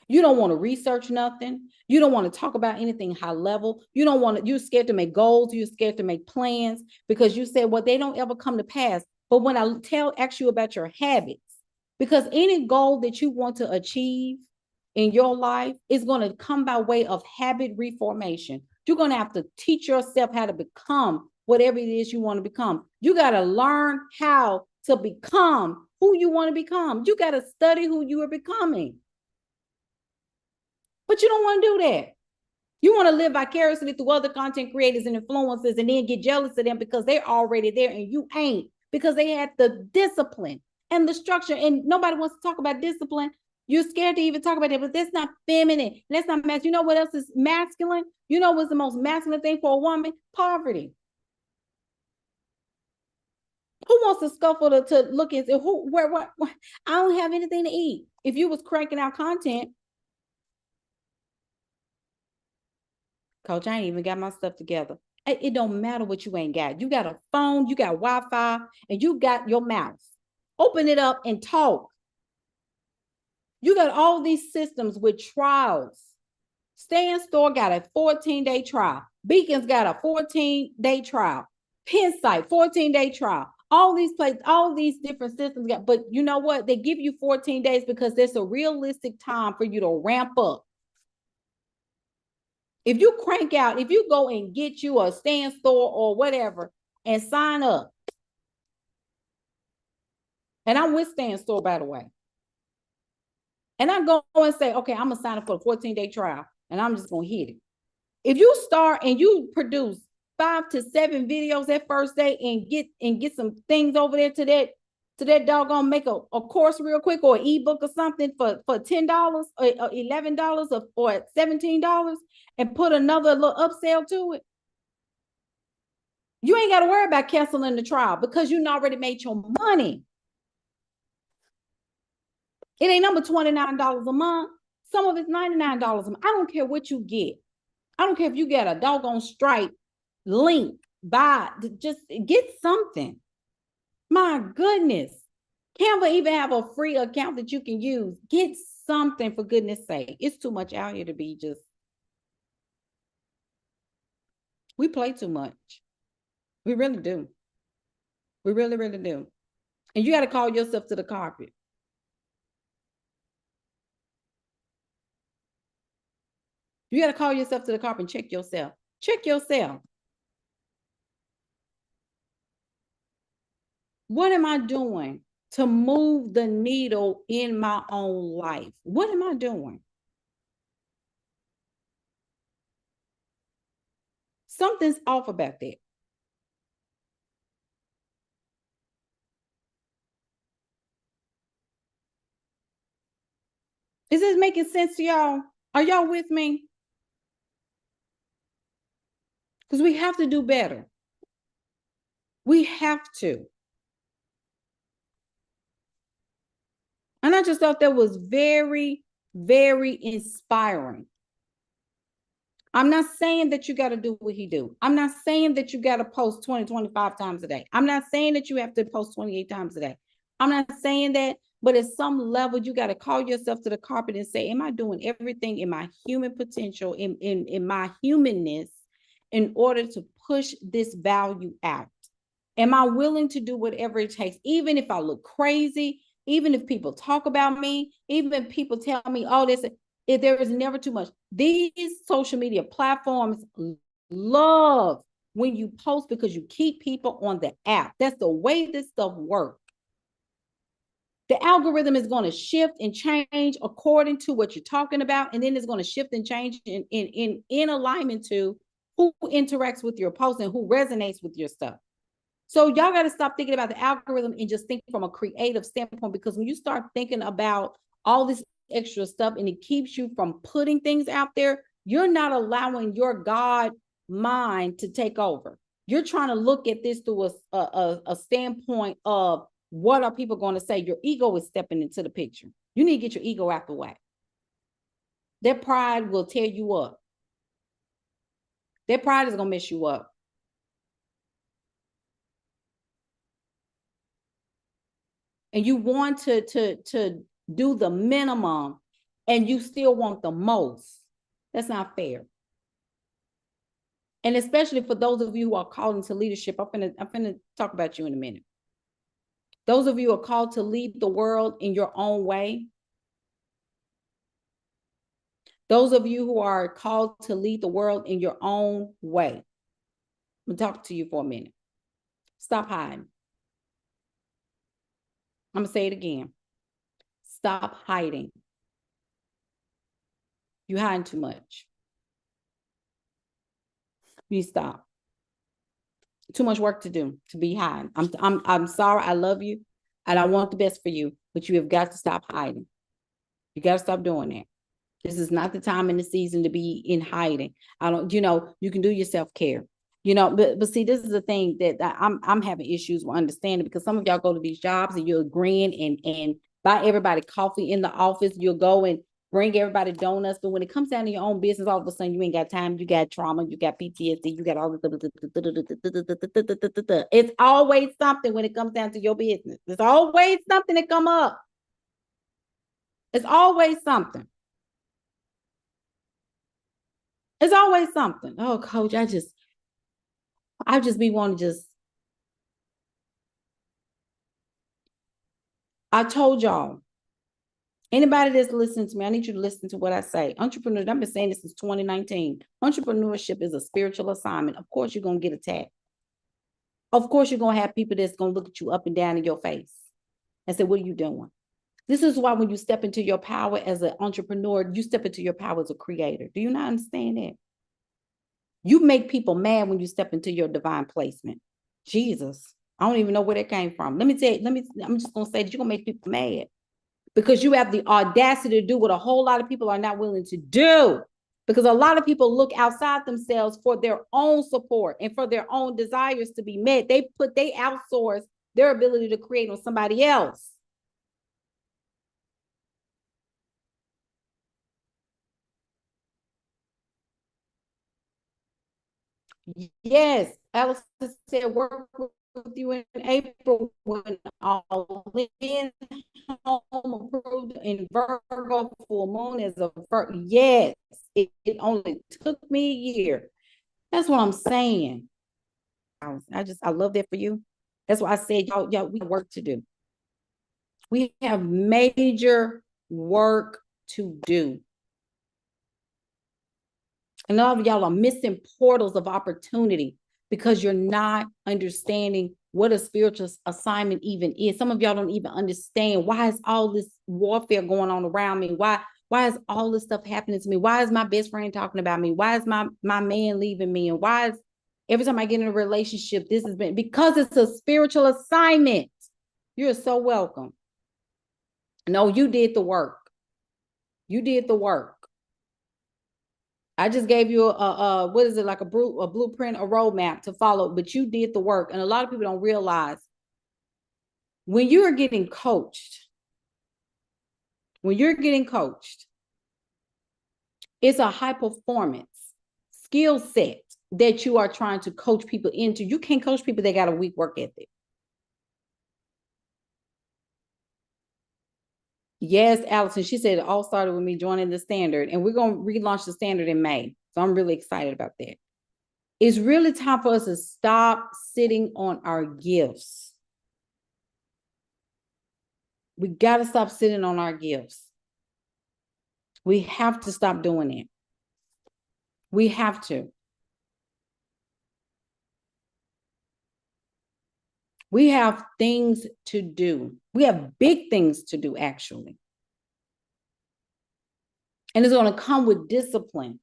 You don't want to research nothing. You don't want to talk about anything high level. You're scared to make goals. You're scared to make plans because you said, well, they don't ever come to pass. But when I ask you about your habits, because any goal that you want to achieve in your life is going to come by way of habit reformation. You're going to have to teach yourself how to become whatever it is you want to become. You got to learn how to become who you want to become. You got to study who you are becoming. But you don't want to do that. You want to live vicariously through other content creators and influencers and then get jealous of them because they're already there and you ain't, because they had the discipline and the structure. And nobody wants to talk about discipline. You're scared to even talk about it, but that's not feminine. That's not masculine. You know what else is masculine? You know what's the most masculine thing for a woman? Poverty. Who wants to scuffle to look and say, where, I don't have anything to eat. If you was cranking out content, Coach, I ain't even got my stuff together. It don't matter what you ain't got. You got a phone, you got Wi-Fi, and you got your mouth. Open it up and talk. You got all these systems with trials. Stay in Store got a 14-day trial. Beacons got a 14-day trial. Pinsight, 14-day trial. All these places, all these different systems got, but you know what? They give you 14 days because there's a realistic time for you to ramp up. If you crank out, if you go and get you a Stand Store or whatever and sign up, and I'm with Stand Store, by the way, and I go and say, okay, I'm going to sign up for a 14-day trial, and I'm just going to hit it. If you start and you produce 5 to 7 videos that first day and get some things over there to that doggone, make a course real quick or an ebook or something for $10 or $11 or $17 and put another little upsell to it. You ain't got to worry about canceling the trial because you already made your money. It ain't number $29 a month. Some of it's $99 a month. I don't care what you get. I don't care if you get a doggone Stripe link, buy, just get something. My goodness. Canva even have a free account that you can use. Get something, for goodness sake. It's too much out here to be just, we play too much. We really do. We really, really do. And you got to call yourself to the carpet. You got to call yourself to the carpet and check yourself. Check yourself. What am I doing to move the needle in my own life? What am I doing? Something's off about that. Is this making sense to y'all? Are y'all with me? Because we have to do better. We have to. And I just thought that was very, very inspiring. I'm not saying that you got to do what he do. I'm not saying that you got to post 20, 25 times a day. I'm not saying that you have to post 28 times a day. I'm not saying that, but at some level, you got to call yourself to the carpet and say, am I doing everything in my human potential, in my humanness, in order to push this value out? Am I willing to do whatever it takes, even if I look crazy, even if people talk about me, even if people tell me, oh, this, if there is never too much. These social media platforms love when you post because you keep people on the app. That's the way this stuff works. The algorithm is going to shift and change according to what you're talking about, and then it's going to shift and change in alignment to who interacts with your post and who resonates with your stuff. So y'all got to stop thinking about the algorithm and just think from a creative standpoint, because when you start thinking about all this extra stuff and it keeps you from putting things out there, you're not allowing your God mind to take over. You're trying to look at this through a standpoint of what are people going to say? Your ego is stepping into the picture. You need to get your ego out the way. That pride will tear you up. That pride is going to mess you up. And you want to do the minimum and you still want the most. That's not fair. And especially for those of you who are called into leadership, I'm finna talk about you in a minute. Those of you who are called to lead the world in your own way. Those of you who are called to lead the world in your own way. I'm gonna talk to you for a minute. Stop hiding. I'm gonna say it again. Stop hiding. You're hiding too much. You stop. Too much work to do to be hiding. I'm sorry. I love you and I want the best for you, but you have got to stop hiding. You got to stop doing that. This is not the time in the season to be in hiding. You can do your self-care, but see, this is the thing that I'm having issues with understanding, because some of y'all go to these jobs and you're agreeing and buy everybody coffee in the office. You'll go and bring everybody donuts, but when it comes down to your own business, all of a sudden you ain't got time. You got trauma, you got PTSD, you got all the. It's always something when it comes down to your business. There's always something that come up. It's always something. It's always something. Oh, coach, I just be wanting to just. I told y'all, anybody that's listening to me, I need you to listen to what I say. Entrepreneurs, I've been saying this since 2019. Entrepreneurship is a spiritual assignment. Of course, you're going to get attacked. Of course, you're going to have people that's going to look at you up and down in your face and say, what are you doing? This is why when you step into your power as an entrepreneur, you step into your power as a creator. Do you not understand that? You make people mad when you step into your divine placement. Jesus, I don't even know where that came from. Let me tell you, I'm just going to say that you're going to make people mad because you have the audacity to do what a whole lot of people are not willing to do. Because a lot of people look outside themselves for their own support and for their own desires to be met. They outsource their ability to create on somebody else. Yes, Alice said work with you in April when all in home approved in Virgo full moon is a Virgo. Yes, it only took me a year. That's what I'm saying. I love that for you. That's why I said y'all we have work to do. We have major work to do. And a lot of y'all are missing portals of opportunity because you're not understanding what a spiritual assignment even is. Some of y'all don't even understand why is all this warfare going on around me? Why is all this stuff happening to me? Why is my best friend talking about me? Why is my man leaving me? And why is every time I get in a relationship, this has been because it's a spiritual assignment. You're so welcome. No, you did the work. You did the work. I just gave you a what is it, like a blueprint, a roadmap to follow, but you did the work. And a lot of people don't realize when you're getting coached, it's a high performance skill set that you are trying to coach people into. You can't coach people that got a weak work ethic. Yes, Allison, she said it all started with me joining the standard, and we're going to relaunch the standard in May. So I'm really excited about that. It's really time for us to stop sitting on our gifts. We got to stop sitting on our gifts. We have to stop doing it. We have to. We have things to do. We have big things to do, actually. And it's going to come with discipline.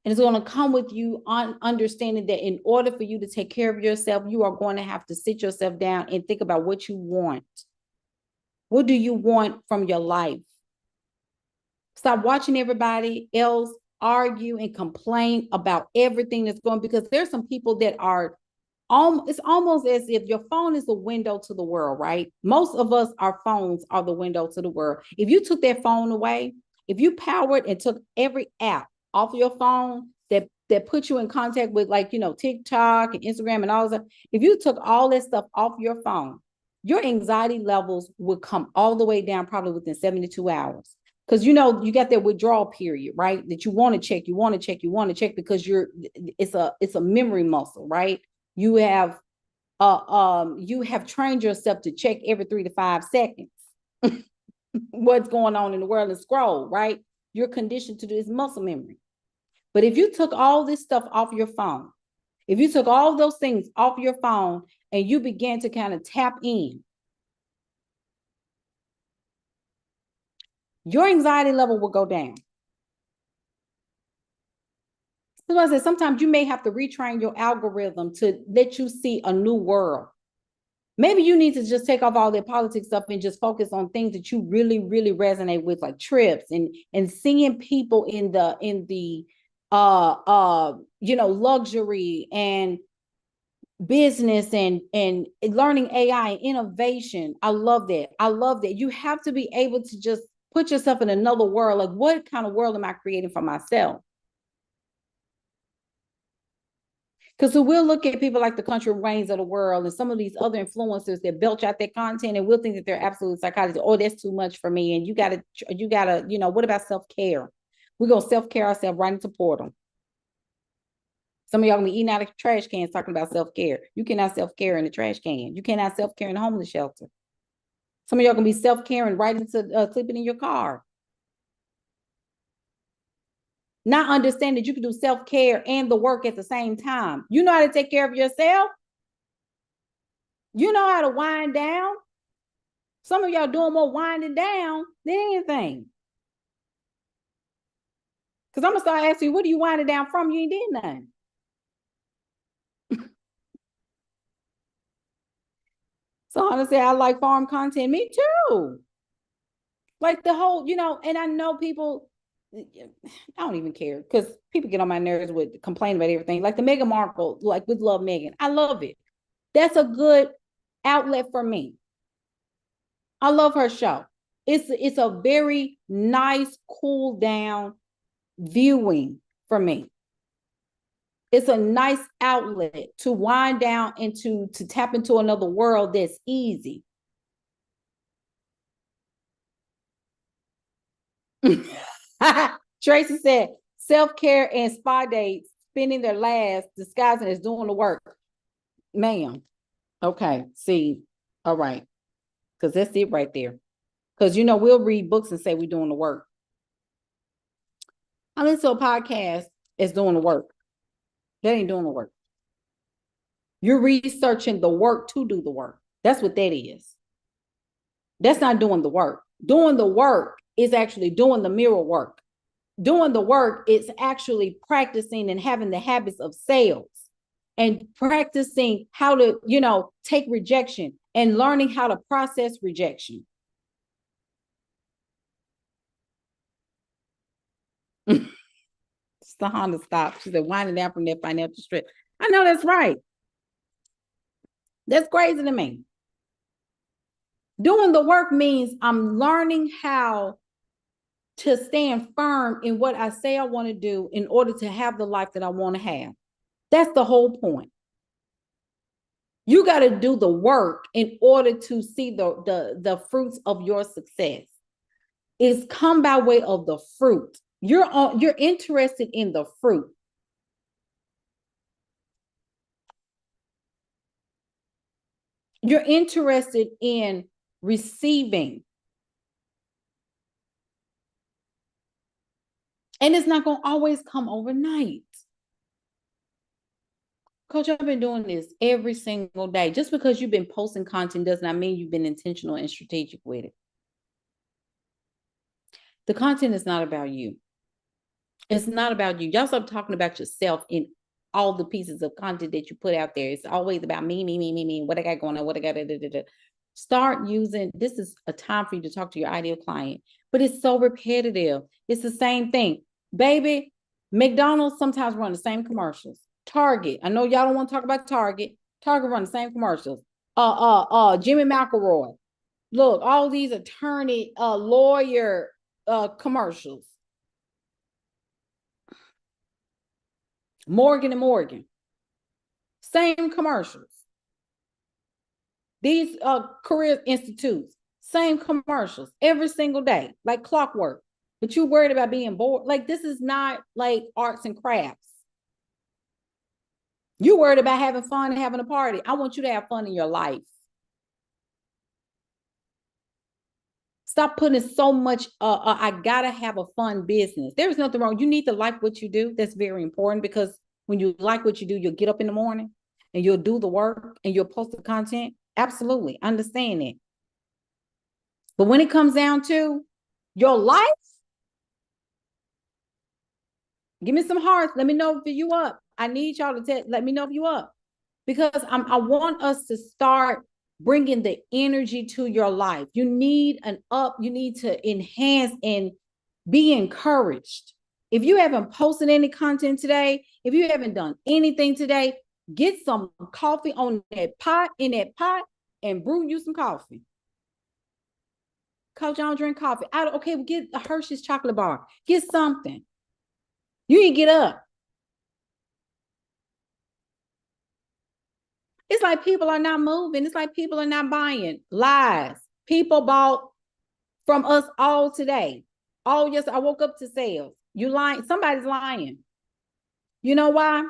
And it's going to come with you on understanding that in order for you to take care of yourself, you are going to have to sit yourself down and think about what you want. What do you want from your life? Stop watching everybody else argue and complain about everything that's going, because there's some people that are, it's almost as if your phone is the window to the world, right? Most of us, our phones are the window to the world. If you took that phone away, if you powered and took every app off your phone that put you in contact with, like, TikTok and Instagram and all that, if you took all that stuff off your phone, your anxiety levels would come all the way down probably within 72 hours. Because you got that withdrawal period, right? That you want to check because it's a memory muscle, right? You have trained yourself to check every 3 to 5 seconds what's going on in the world and scroll, right? You're conditioned to do this muscle memory. But if you took all this stuff off your phone, if you took all those things off your phone and you began to kind of tap in, your anxiety level will go down. So I said, sometimes you may have to retrain your algorithm to let you see a new world. Maybe you need to just take off all that politics stuff and just focus on things that you really, really resonate with, like trips and seeing people in the luxury and business and learning AI and innovation. I love that. You have to be able to just put yourself in another world. Like, what kind of world am I creating for myself? Because we'll look at people like the Kountry Waynes of the world and some of these other influencers that belch out their content, and we'll think that they're absolute psychotic. Oh, that's too much for me. And you gotta, what about self-care? We're gonna self-care ourselves right into portal. Some of y'all gonna be eating out of trash cans talking about self-care. You cannot self-care in the trash can. You cannot self-care in the homeless shelter. Some of y'all gonna be self-caring right into sleeping in your car. Not understand that you can do self-care and the work at the same time. You know how to take care of yourself? You know how to wind down? Some of y'all doing more winding down than anything. Because I'm going to start asking you, what are you winding down from? You ain't did nothing. So honestly, I like farm content. Me too. Like the whole, and I know people, I don't even care because people get on my nerves with complaining about everything. Like the Meghan Markle, like we love Meghan. I love it. That's a good outlet for me. I love her show. It's a very nice, cool down viewing for me. It's a nice outlet to wind down and to tap into another world that's easy. Tracy said self-care and spa dates, spending their last disguising as doing the work. Ma'am. Okay. See, all right. Because that's it right there. Because we'll read books and say we're doing the work. I listen to a podcast as doing the work. That ain't doing the work. You're researching the work to do the work. That's what that is. That's not doing the work. Doing the work is actually doing the mirror work. Doing the work is actually practicing and having the habits of sales and practicing how to, take rejection and learning how to process rejection. It's the Honda stop. She said, winding down from that financial stress. I know that's right. That's crazy to me. Doing the work means I'm learning how to stand firm in what I say I want to do in order to have the life that I want to have. That's the whole point. You got to do the work in order to see the fruits of your success. It's come by way of the fruit. You're interested in the fruit. You're interested in receiving. And it's not going to always come overnight. Coach, I've been doing this every single day. Just because you've been posting content does not mean you've been intentional and strategic with it. The content is not about you. It's not about you. Y'all stop talking about yourself in all the pieces of content that you put out there. It's always about me, what I got going on, what I got. Start using, this is a time for you to talk to your ideal client, but it's so repetitive. It's the same thing. Baby, McDonald's sometimes run the same commercials. Target, I know y'all don't want to talk about Target. Target run the same commercials. Jimmy McElroy. Look, all these attorney, lawyer commercials. Morgan and Morgan. Same commercials. These career institutes, same commercials every single day, like clockwork. But you're worried about being bored. Like, this is not like arts and crafts. You're worried about having fun and having a party. I want you to have fun in your life. Stop putting so much, I gotta have a fun business. There's nothing wrong. You need to like what you do. That's very important, because when you like what you do, you'll get up in the morning and you'll do the work and you'll post the content. Absolutely. Understand it. But when it comes down to your life, give me some hearts. Let me know if you up. I need y'all to let me know if you up, because I want us to start bringing the energy to your life. You need an up. You need to enhance and be encouraged. If you haven't posted any content today, if you haven't done anything today, get some coffee on that pot, and brew you some coffee. Coach, I don't drink coffee. Okay, well, get a Hershey's chocolate bar. Get something. You need to get up. It's like people are not moving. It's like people are not buying. Lies. People bought from us all today. Oh, yes, I woke up to sales. You lying. Somebody's lying. You know why?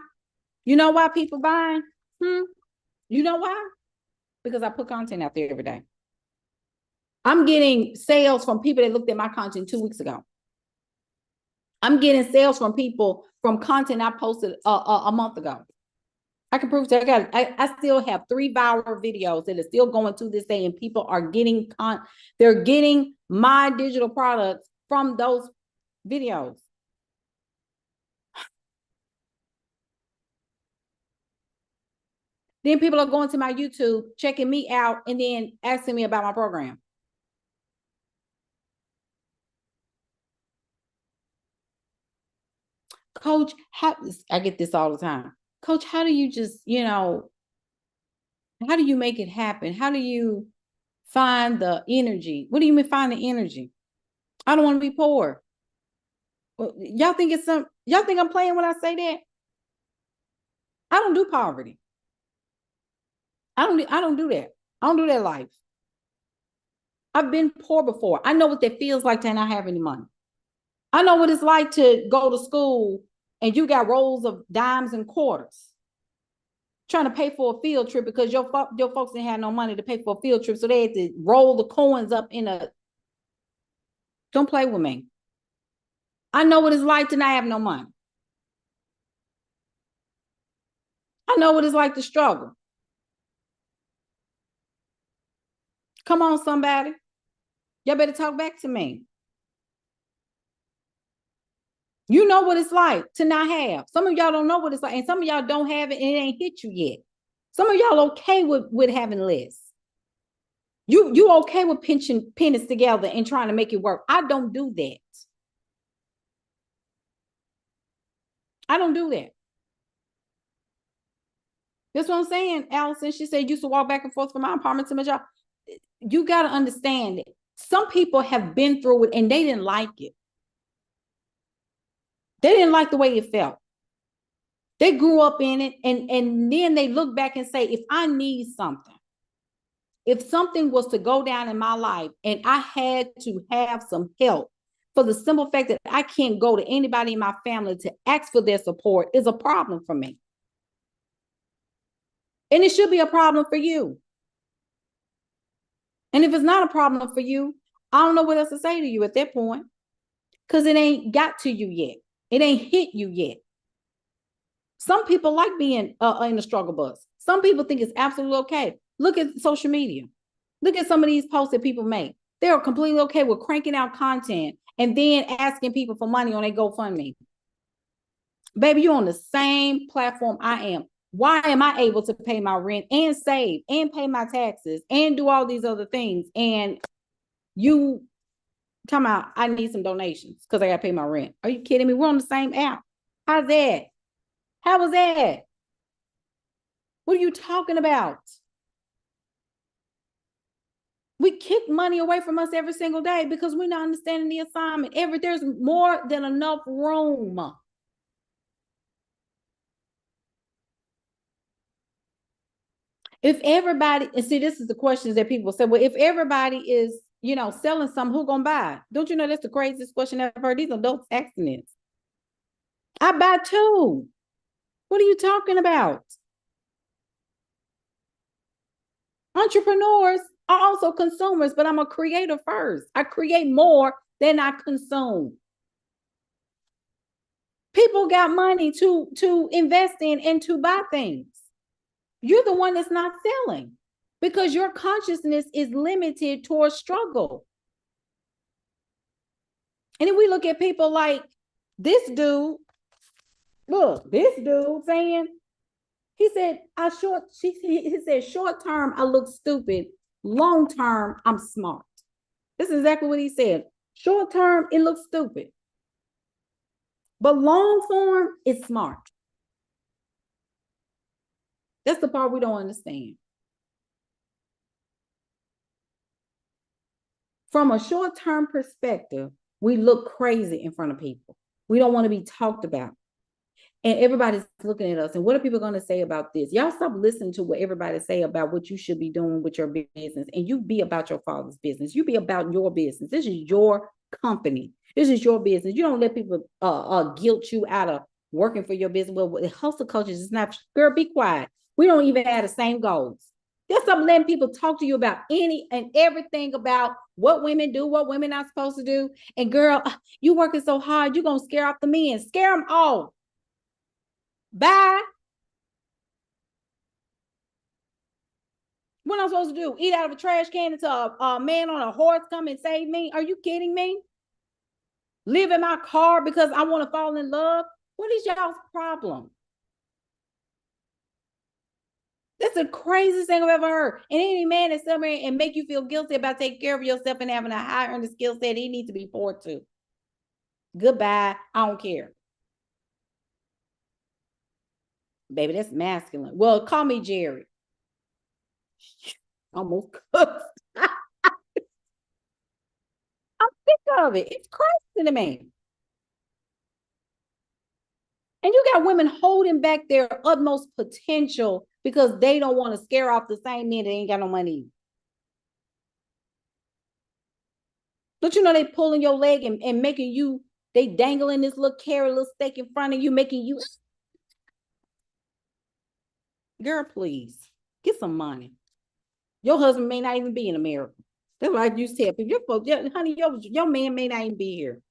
You know why people buying? You know why? Because I put content out there every day. I'm getting sales from people that looked at my content 2 weeks ago. I'm getting sales from people from content I posted a month ago. I can prove that I still have 3 viral videos that are still going to this day, and people are getting they're getting my digital products from those videos. Then people are going to my YouTube, checking me out, and then asking me about my program. Coach, I get this all the time. Coach, how do you just, how do you make it happen? How do you find the energy? What do you mean find the energy? I don't want to be poor. Y'all think y'all think I'm playing when I say that? I don't do poverty. I don't do that. I don't do that life. I've been poor before. I know what that feels like to not have any money. I know what it's like to go to school and you got rolls of dimes and quarters trying to pay for a field trip because your folks didn't have no money to pay for a field trip. So they had to roll the coins up in a, don't play with me. I know what it's like to not have no money. I know what it's like to struggle. Come on, somebody. Y'all better talk back to me. You know what it's like to not have. Some of y'all don't know what it's like, and some of y'all don't have it, and it ain't hit you yet. Some of y'all okay with having less. You okay with pinching pennies together and trying to make it work. I don't do that. I don't do that. That's what I'm saying, Allison. She said used to walk back and forth from my apartment to my job. You got to understand it. Some people have been through it and they didn't like it. They didn't like the way it felt. They grew up in it, and then they look back and say, if I need something, if something was to go down in my life and I had to have some help, for the simple fact that I can't go to anybody in my family to ask for their support is a problem for me. And it should be a problem for you. And if it's not a problem for you, I don't know what else to say to you at that point, because it ain't got to you yet. It ain't hit you yet. Some people like being in the struggle bus. Some people think it's absolutely okay. Look at social media. Look at some of these posts that people make. They're completely okay with cranking out content and then asking people for money on their GoFundMe. Baby, you're on the same platform I am. Why am I able to pay my rent and save and pay my taxes and do all these other things? And you talking about I need some donations because I got to pay my rent. Are you kidding me? We're on the same app. How's that? How was that? What are you talking about? We kick money away from us every single day because we're not understanding the assignment. There's more than enough room. If everybody, and see, this is the questions that people say, well, if everybody is, selling something, who gonna buy? Don't you know that's the craziest question I've heard? These adults asking this. I buy too. What are you talking about? Entrepreneurs are also consumers, but I'm a creator first. I create more than I consume. People got money to invest in and to buy things. You're the one that's not selling because your consciousness is limited towards struggle. And then we look at people like this dude. Look, this dude saying, he said, he said, short term, I look stupid. Long term, I'm smart. This is exactly what he said. Short term, it looks stupid. But long form, it's smart. That's the part we don't understand. From a short-term perspective, we look crazy in front of people. We don't want to be talked about. And everybody's looking at us. And what are people going to say about this? Y'all stop listening to what everybody say about what you should be doing with your business. And you be about your father's business. You be about your business. This is your company. This is your business. You don't let people guilt you out of working for your business. Well, the hustle coaches is not, girl, be quiet. We don't even have the same goals. Just stop letting people talk to you about any and everything about what women do, what women are supposed to do. And girl, you working so hard, you're going to scare off the men. Scare them all. Bye. What am I supposed to do? Eat out of a trash can until a man on a horse come and save me? Are you kidding me? Live in my car because I want to fall in love? What is y'all's problem? That's the craziest thing I've ever heard. And any man that's somewhere and make you feel guilty about taking care of yourself and having a high earning skill set, he needs to be poured to. Goodbye. I don't care. Baby, that's masculine. Well, call me Jerry. Almost cooked. I'm sick of it. It's crazy to me. And you got women holding back their utmost potential because they don't want to scare off the same men that ain't got no money. Don't you know they pulling your leg and making you, they dangling this little carrot, little steak in front of you, making you, girl, please, get some money. Your husband may not even be in America. That's what I used to tell people. Your folks, honey, your man may not even be here.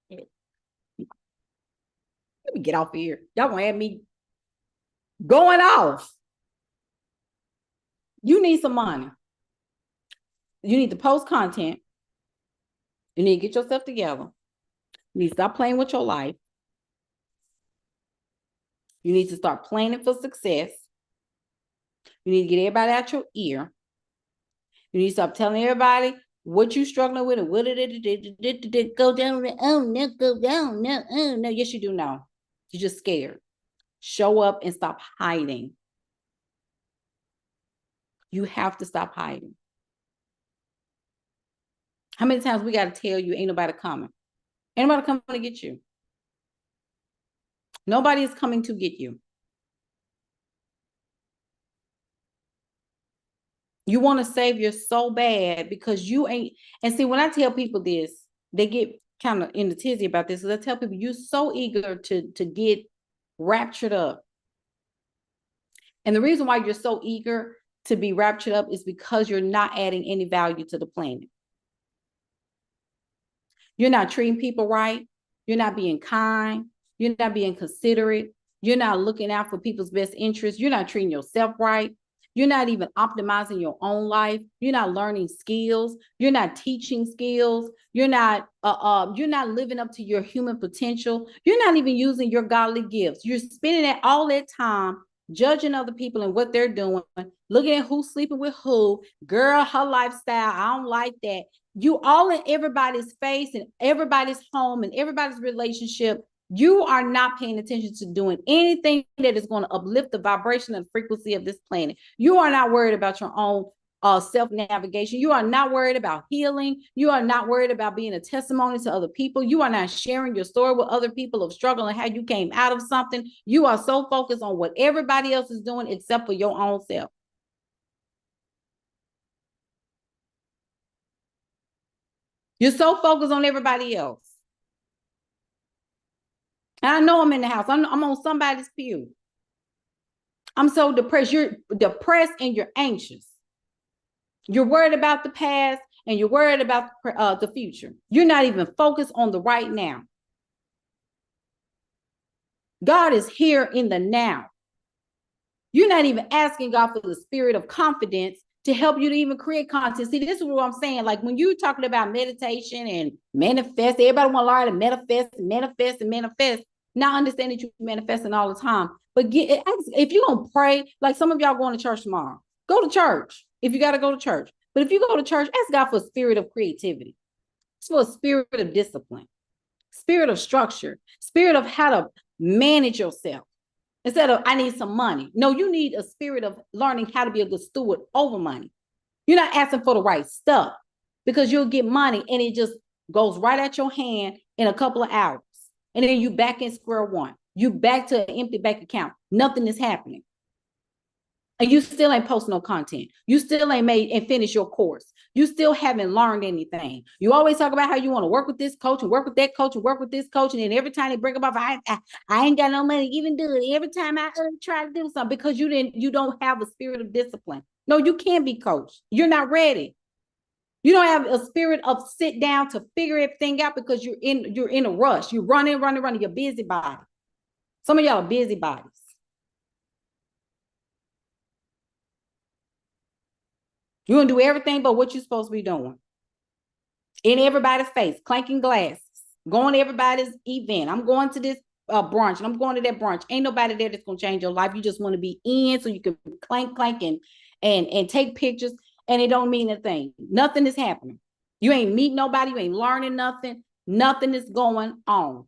Let me get off here. Y'all gonna have me going off. You need some money. You need to post content. You need to get yourself together. You need to stop playing with your life. You need to start planning for success. You need to get everybody out your ear. You need to stop telling everybody what you're struggling with and what it go down. Oh, no, go down. No, oh, no. Yes, you do know. You're just scared. Show up and stop hiding. You have to stop hiding. How many times we got to tell you ain't nobody coming? Ain't nobody coming to get you. Nobody is coming to get you. You want to save your so bad because you ain't. And see, when I tell people this, they get kind of in the tizzy about this. So I tell people, you're so eager to get raptured up. And the reason why you're so eager to be raptured up is because you're not adding any value to the planet. You're not treating people right. You're not being kind. You're not being considerate. You're not looking out for people's best interests. You're not treating yourself right. You're not even optimizing your own life. You're not learning skills. You're not teaching skills. You're not living up to your human potential. You're not even using your godly gifts. You're spending all that time judging other people and what they're doing, looking at who's sleeping with who, girl, her lifestyle. I don't like that. You all in everybody's face and everybody's home and everybody's relationship. You are not paying attention to doing anything that is going to uplift the vibration and frequency of this planet. You are not worried about your own self-navigation. You are not worried about healing. You are not worried about being a testimony to other people. You are not sharing your story with other people of struggle and how you came out of something. You are so focused on what everybody else is doing except for your own self. You're so focused on everybody else. And I know I'm in the house. I'm on somebody's pew. I'm so depressed. You're depressed and you're anxious. You're worried about the past and you're worried about the future. You're not even focused on the right now. God is here in the now. You're not even asking God for the spirit of confidence to help you to even create content. See, this is what I'm saying. Like when you're talking about meditation and manifest, everybody want to learn to manifest and manifest and manifest. Now understand that you're manifesting all the time. But if you're going to pray, like some of y'all going to church tomorrow, go to church if you got to go to church. But if you go to church, ask God for a spirit of creativity. It's for a spirit of discipline, spirit of structure, spirit of how to manage yourself. Instead of, I need some money. No, you need a spirit of learning how to be a good steward over money. You're not asking for the right stuff because you'll get money and it just goes right at your hand in a couple of hours. And then you back in square one. You back to an empty bank account. Nothing is happening. And you still ain't posting no content. You still ain't made and finished your course. You still haven't learned anything. You always talk about how you want to work with this coach and work with that coach and work with this coach. And then every time they bring up, I ain't got no money to even do it. Every time I try to do something because you don't have a spirit of discipline. No, you can't be coached. You're not ready. You don't have a spirit of sit down to figure everything out because you're in a rush. You're running. You're busybody. Some of y'all are busybodies. You're going to do everything but what you're supposed to be doing. In everybody's face, clanking glasses, going to everybody's event. I'm going to this. brunch, and I'm going to that brunch. Ain't nobody there that's gonna change your life. You just want to be in so you can clank and take pictures, and it don't mean a thing. Nothing is happening. You ain't meet nobody. You ain't learning nothing. Nothing is going on.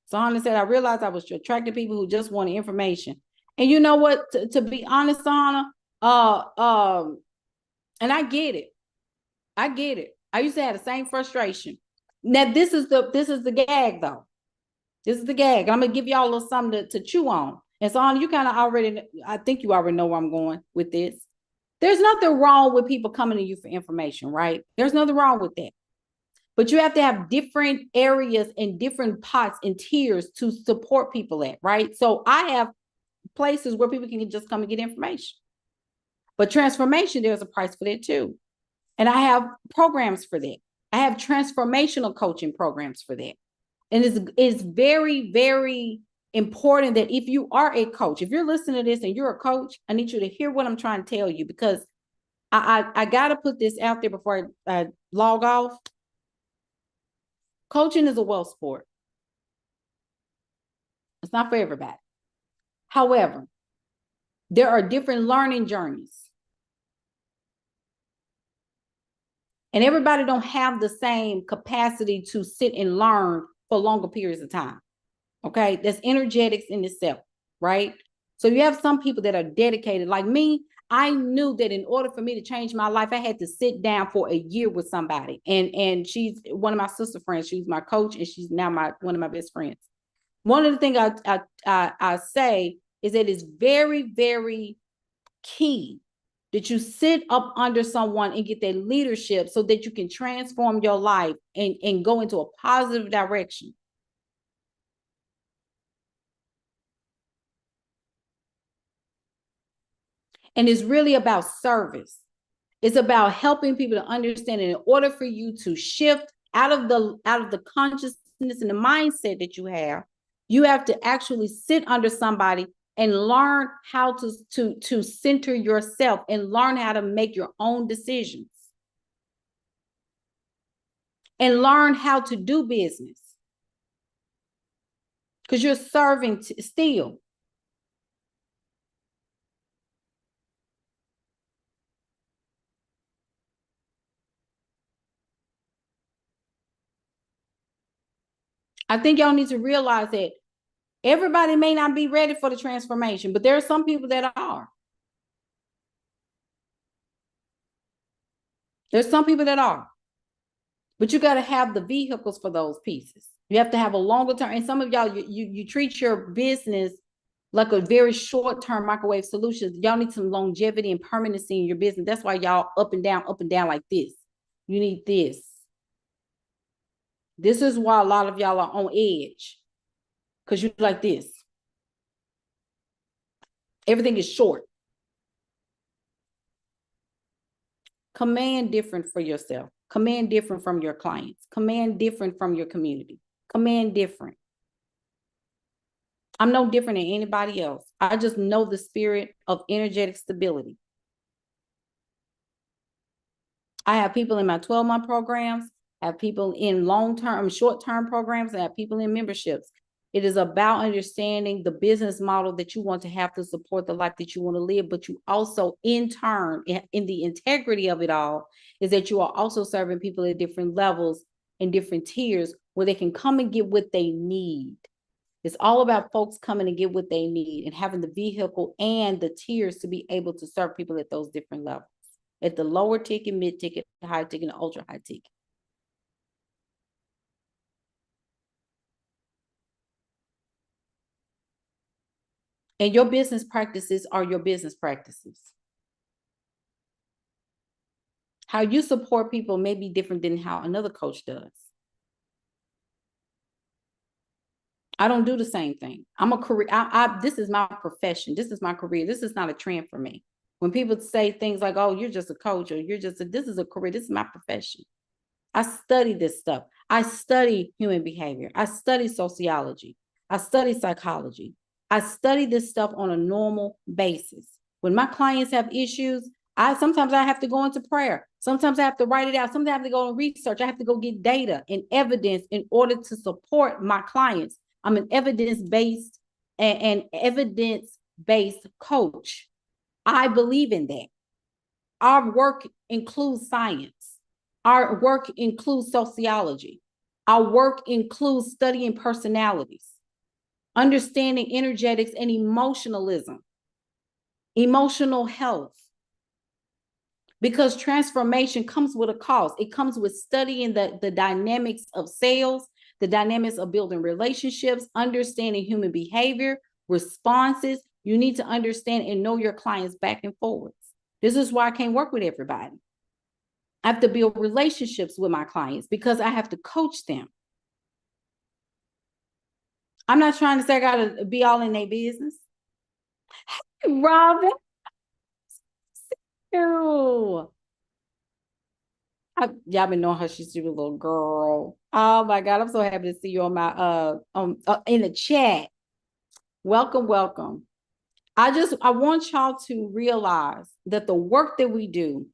So Hannah said, I realized I was attracting people who just wanted information. And you know what? To be honest, Hannah, and I get it. I get it. I used to have the same frustration. Now this is the gag though. This is the gag. I'm gonna give y'all a little something to chew on. And so Hannah, you kind of already, I think you already know where I'm going with this. There's nothing wrong with people coming to you for information, right? There's nothing wrong with that. But you have to have different areas and different pots and tiers to support people at, right? So I have places where people can just come and get information. But transformation, there's a price for that too. And I have programs for that. I have transformational coaching programs for that. And it's very, very important that if you are a coach, if you're listening to this and you're a coach, I need you to hear what I'm trying to tell you, because I got to put this out there before I log off. Coaching is a wealth sport. It's not for everybody. However, there are different learning journeys. And everybody don't have the same capacity to sit and learn for longer periods of time. Okay, that's energetics in itself, right? So you have some people that are dedicated. Like me, I knew that in order for me to change my life, I had to sit down for a year with somebody. And she's one of my sister friends. She's my coach, and she's now one of my best friends. One of the things I say is that it's very, very key that you sit up under someone and get their leadership so that you can transform your life and go into a positive direction. And it's really about service. It's about helping people to understand that in order for you to shift out of the consciousness and the mindset that you have to actually sit under somebody and learn how to center yourself and learn how to make your own decisions and learn how to do business, because you're serving still. I think y'all need to realize that everybody may not be ready for the transformation, but there are some people that are. There's some people that are. But you got to have the vehicles for those pieces. You have to have a longer term. And some of y'all, you treat your business like a very short-term microwave solution. Y'all need some longevity and permanency in your business. That's why y'all up and down like this. You need this. This is why a lot of y'all are on edge, because you're like this. Everything is short. Command different for yourself. Command different from your clients. Command different from your community. Command different. I'm no different than anybody else. I just know the spirit of energetic stability. I have people in my 12-month programs, I have people in long-term, short-term programs, I have people in memberships. It is about understanding the business model that you want to have to support the life that you want to live, but you also, in turn, in the integrity of it all, is that you are also serving people at different levels and different tiers where they can come and get what they need. It's all about folks coming and get what they need and having the vehicle and the tiers to be able to serve people at those different levels, at the lower ticket, mid ticket, high ticket, and ultra high ticket. And your business practices are your business practices. How you support people may be different than how another coach does. I don't do the same thing. I'm a career. This is my profession. This is my career. This is not a trend for me. When people say things like, oh, you're just a coach, or this is a career. This is my profession. I study this stuff. I study human behavior. I study sociology. I study psychology. I study this stuff on a normal basis. When my clients have issues, sometimes I have to go into prayer. Sometimes I have to write it out. Sometimes I have to go and research. I have to go get data and evidence in order to support my clients. I'm an evidence-based and evidence-based coach. I believe in that. Our work includes science. Our work includes sociology. Our work includes studying personalities, understanding energetics and emotionalism, emotional health. Because transformation comes with a cost. It comes with studying the dynamics of sales, the dynamics of building relationships, understanding human behavior, responses. You need to understand and know your clients back and forwards. This is why I can't work with everybody. I have to build relationships with my clients because I have to coach them. I'm not trying to say I got to be all in their business. Hey, Robin. Y'all been knowing her. She's a little girl. Oh my God. I'm so happy to see you on my in the chat. Welcome, welcome. I want y'all to realize that the work that we do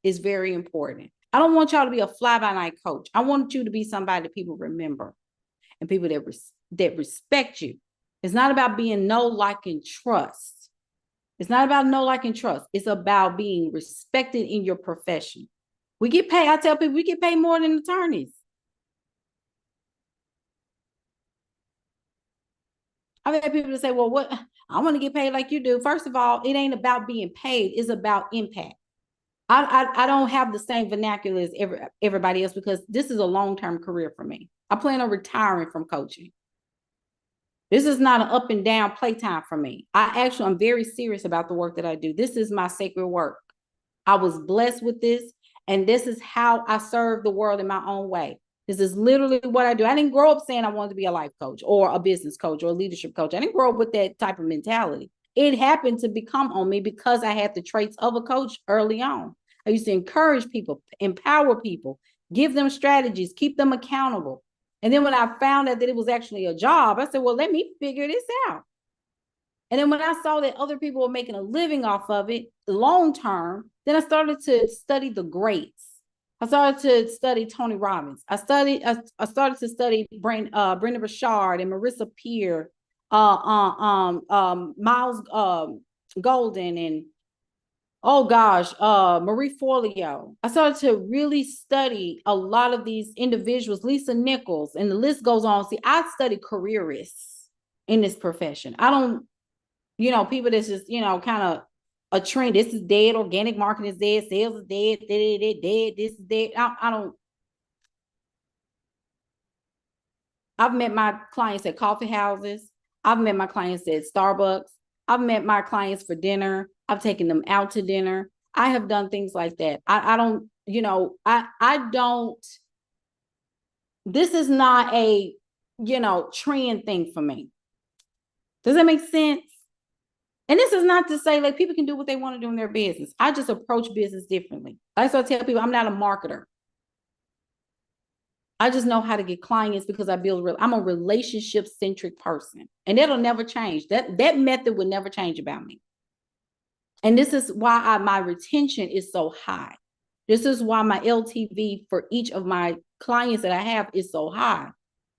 is very important. I don't want y'all to be a fly-by-night coach. I want you to be somebody that people remember and people that respect you. It's not about being know, like, and trust. It's not about know, like, and trust. It's about being respected in your profession. We get paid. I tell people we get paid more than attorneys. I've had people say, well, what? I want to get paid like you do. First of all, it ain't about being paid. It's about impact. I don't have the same vernacular as everybody else because this is a long-term career for me. I plan on retiring from coaching. This is not an up and down playtime for me. I'm very serious about the work that I do. This is my sacred work. I was blessed with this, and this is how I serve the world in my own way. This is literally what I do. I didn't grow up saying I wanted to be a life coach or a business coach or a leadership coach. I didn't grow up with that type of mentality. It happened to become on me because I had the traits of a coach early on. I used to encourage people, empower people, give them strategies, keep them accountable. And then when I found out that it was actually a job, I said, well, let me figure this out. And then when I saw that other people were making a living off of it long term, then I started to study the greats. I started to study Tony Robbins. I started to study Brenda Burchard and Marissa Peer, Miles Golden, and Marie Forleo. I started to really study a lot of these individuals, Lisa Nichols, and the list goes on. See, I study careerists in this profession. I don't, people that's just, kind of a trend. This is dead. Organic marketing is dead. Sales is dead. Dead. This is dead. I don't. I've met my clients at coffee houses. I've met my clients at Starbucks. I've met my clients for dinner. I've taken them out to dinner. I have done things like that. I don't, I don't, this is not a, trend thing for me. Does that make sense? And this is not to say like people can do what they want to do in their business. I just approach business differently. I tell people I'm not a marketer. I just know how to get clients because I'm a relationship-centric person. And that'll never change. That method will never change about me. And this is why my retention is so high. This is why my LTV for each of my clients that I have is so high.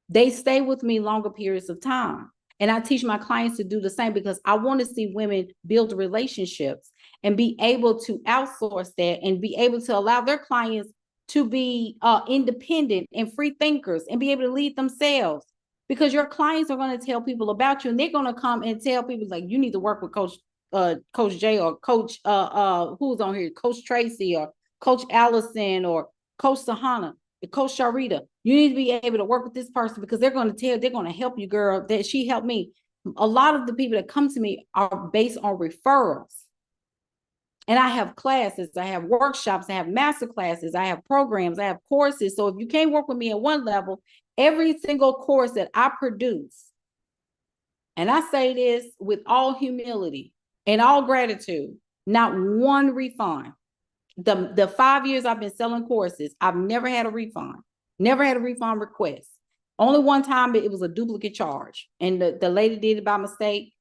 They stay with me longer periods of time. And I teach my clients to do the same because I want to see women build relationships and be able to outsource that and be able to allow their clients to be independent and free thinkers and be able to lead themselves, because your clients are going to tell people about you and they're going to come and tell people like, you need to work with Coach Jay or Coach who's on here, Coach Tracy or Coach Elocin or Coach Sahana, Coach Sharita. You need to be able to work with this person because they're going to help you, girl, that she helped me. A lot of the people that come to me are based on referrals. And I have classes, I have workshops, I have master classes, I have programs, I have courses. So if you can't work with me at one level, every single course that I produce, and I say this with all humility and all gratitude, not one refund. The 5 years I've been selling courses, I've never had a refund, never had a refund request. Only one time it was a duplicate charge. And the lady did it by mistake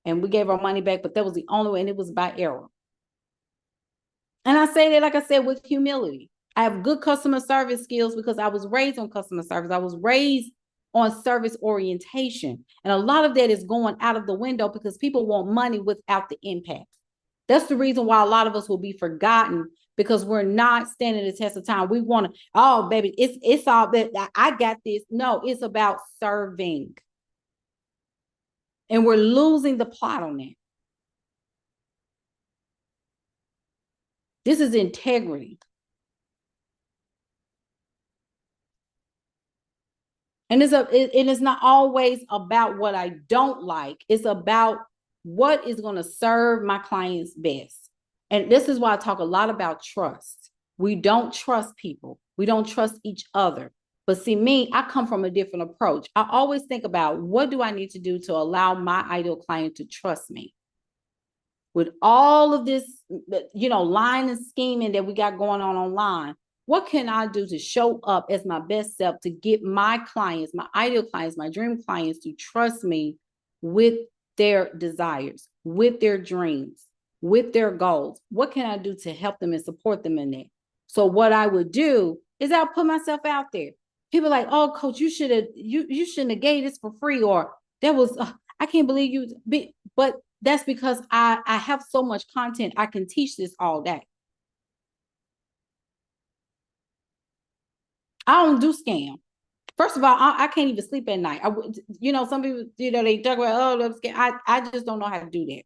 and we gave her money back, but that was the only way, and it was by error. And I say that, like I said, with humility. I have good customer service skills because I was raised on customer service. I was raised on service orientation. And a lot of that is going out of the window because people want money without the impact. That's the reason why a lot of us will be forgotten, because we're not standing the test of time. We want to, oh, baby, it's all that I got this. No, it's about serving. And we're losing the plot on that. This is integrity. And it is not always about what I don't like. It's about what is going to serve my clients best. And this is why I talk a lot about trust. We don't trust people. We don't trust each other. But see, me, I come from a different approach. I always think about, what do I need to do to allow my ideal client to trust me? With all of this, line and scheming that we got going on online, what can I do to show up as my best self to get my clients, my ideal clients, my dream clients to trust me with their desires, with their dreams, with their goals? What can I do to help them and support them in that? So what I would do is I'll put myself out there. People are like, oh, coach, you shouldn't have gave this for free, or that was, I can't believe you. But that's because I have so much content. I can teach this all day. I don't do scam. First of all, I can't even sleep at night. Some people, they talk about, oh, scam. I just don't know how to do that.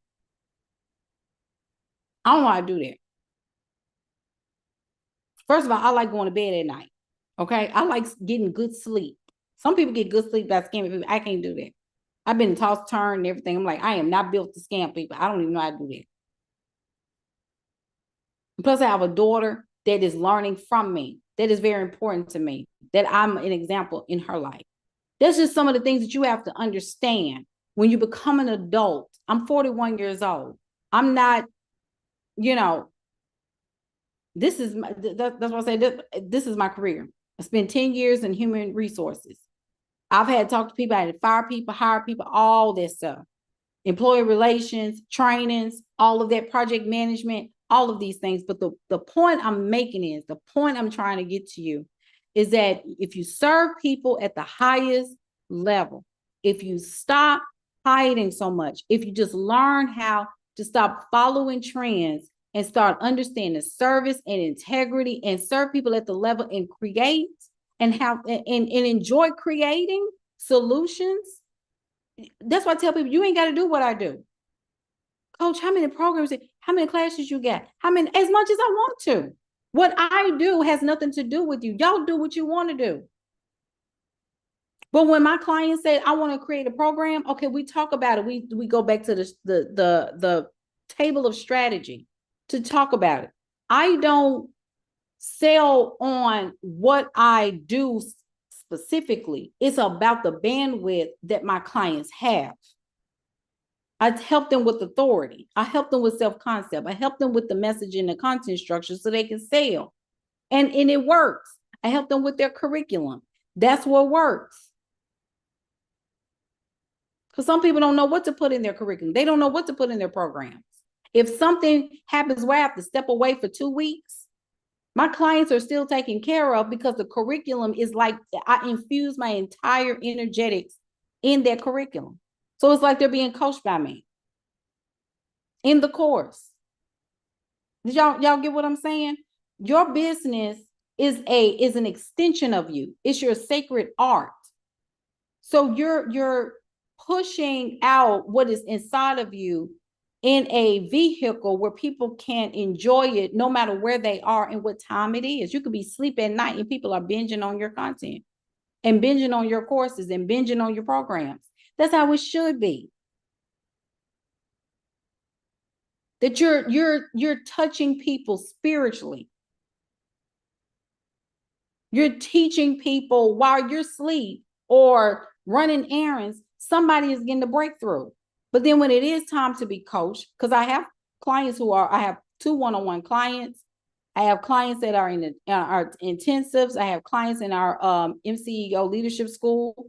I don't know how to do that. First of all, I like going to bed at night. Okay. I like getting good sleep. Some people get good sleep by scamming people. I can't do that. I've been tossed, turned, and everything. I'm like, I am not built to scam people. I don't even know how to do that. Plus, I have a daughter that is learning from me. That is very important to me, that I'm an example in her life. That's just some of the things that you have to understand when you become an adult. I'm 41 years old. I'm not, this is that's what I say. This is my career. I spent 10 years in human resources. I've had to talk to people. I had to fire people, hire people, all that stuff. Employee relations, trainings, all of that, project management, all of these things. But the point I'm making is, the point I'm trying to get to you is that if you serve people at the highest level, if you stop hiding so much, if you just learn how to stop following trends and start understanding service and integrity and serve people at the level and create and enjoy creating solutions. That's why I tell people, you ain't got to do what I do. Coach, how many programs, how many classes you got? How many? As much as I want to. What I do has nothing to do with you. Y'all do what you want to do. But when my client said, I want to create a program, okay, we talk about it. We go back to the table of strategy to talk about it. I don't sell on what I do specifically. It's about the bandwidth that my clients have. I help them with authority. I help them with self-concept. I help them with the message and the content structure so they can sell. And it works. I help them with their curriculum. That's what works. Because some people don't know what to put in their curriculum. They don't know what to put in their programs. If something happens where I have to step away for 2 weeks, my clients are still taken care of because the curriculum is like, I infuse my entire energetics in their curriculum. So it's like they're being coached by me in the course. Did y'all get what I'm saying? Your business is an extension of you. It's your sacred art. So you're pushing out what is inside of you in a vehicle where people can enjoy it no matter where they are and what time it is. You could be asleep at night and people are binging on your content and binging on your courses and binging on your programs. That's how it should be. That you're touching people spiritually. You're teaching people while you're asleep or running errands. Somebody is getting the breakthrough. But then when it is time to be coached, because I have clients I have 2 one-on-one clients. I have clients that are in our intensives. I have clients in our MCEO leadership school.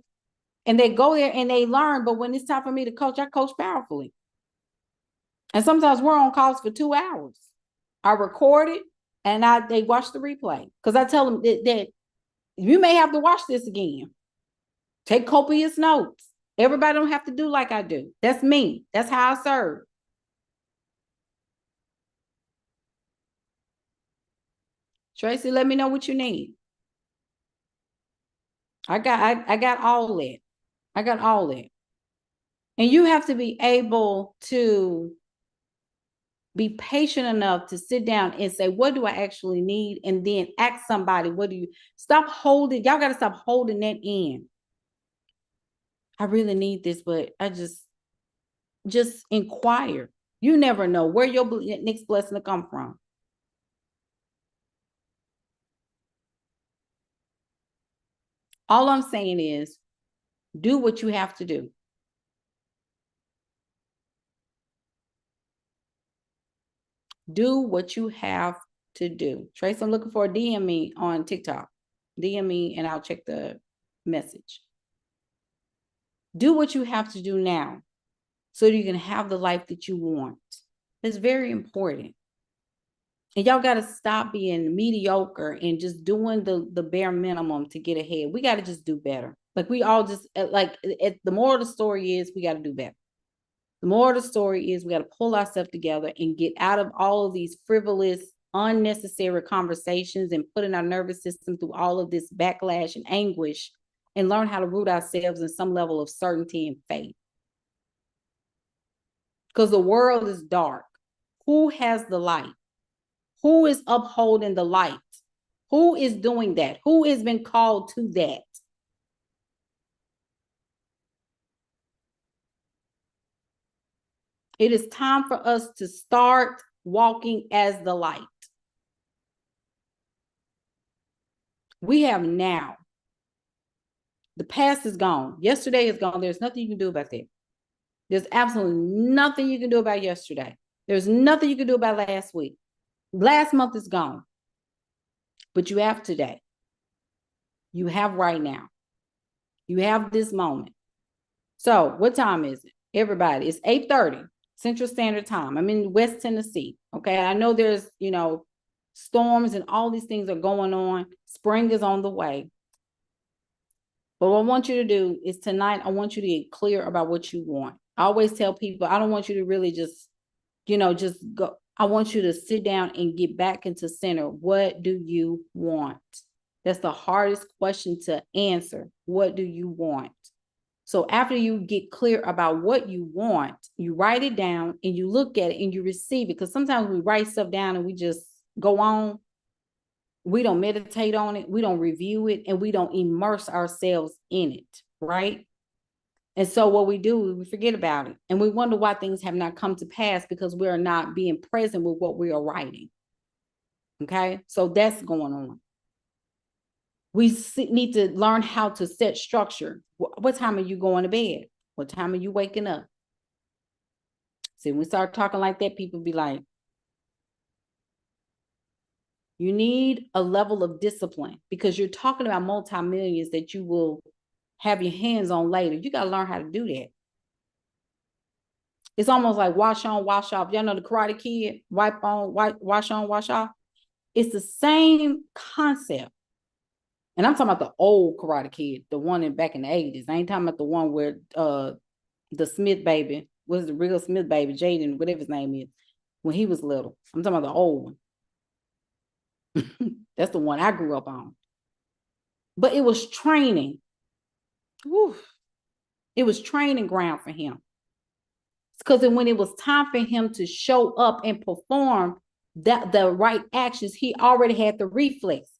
And they go there and they learn. But when it's time for me to coach, I coach powerfully. And sometimes we're on calls for 2 hours. I record it, and they watch the replay, because I tell them that you may have to watch this again. Take copious notes. Everybody don't have to do like I do. That's me. That's how I serve. Tracy, let me know what you need. I got all that. I got all that. And you have to be able to be patient enough to sit down and say, what do I actually need? And then ask somebody, what do you stop holding? Y'all got to stop holding that in. I really need this, but I just inquire. You never know where your next blessing to come from. All I'm saying is do what you have to do. Do what you have to do. Trace, I'm looking for a DM me on TikTok. DM me and I'll check the message. Do what you have to do now so you can have the life that you want. It's very important. And y'all got to stop being mediocre and just doing the bare minimum to get ahead. We got to just do better. Like we all just like the moral of the story is we got to do better. The moral of the story is we got to pull ourselves together and get out of all of these frivolous, unnecessary conversations and putting our nervous system through all of this backlash and anguish, and learn how to root ourselves in some level of certainty and faith. Because the world is dark. Who has the light? Who is upholding the light? Who is doing that? Who has been called to that? It is time for us to start walking as the light. We have now. The past is gone. Yesterday is gone. There's nothing you can do about that. There's absolutely nothing you can do about yesterday. There's nothing you can do about last week. Last month is gone. But you have today. You have right now. You have this moment. So what time is it? Everybody, it's 8:30 Central Standard Time. I'm in West Tennessee. Okay. I know there's, storms and all these things are going on. Spring is on the way. But what I want you to do is tonight, I want you to get clear about what you want. I always tell people, I don't want you to really just go. I want you to sit down and get back into center. What do you want? That's the hardest question to answer. What do you want? So after you get clear about what you want, you write it down and you look at it and you receive it. Because sometimes we write stuff down and we just go on. We don't meditate on it. We don't review it, and we don't immerse ourselves in it, right? And so what we do, we forget about it. And we wonder why things have not come to pass, because we are not being present with what we are writing. Okay? So that's going on. We need to learn how to set structure. What time are you going to bed? What time are you waking up? See, when we start talking like that, people be like, you need a level of discipline, because you're talking about multi-millions that you will have your hands on later. You got to learn how to do that. It's almost like wash on, wash off. Y'all know the Karate Kid, wipe on, wash on, wash off. It's the same concept. And I'm talking about the old Karate Kid, the one back in the 80s. I ain't talking about the one where the Smith baby, was the real Smith baby, Jaden, whatever his name is, when he was little. I'm talking about the old one. That's the one I grew up on. But it was training. Whew. It was training ground for him. Because when it was time for him to show up and perform the right actions, he already had the reflexes.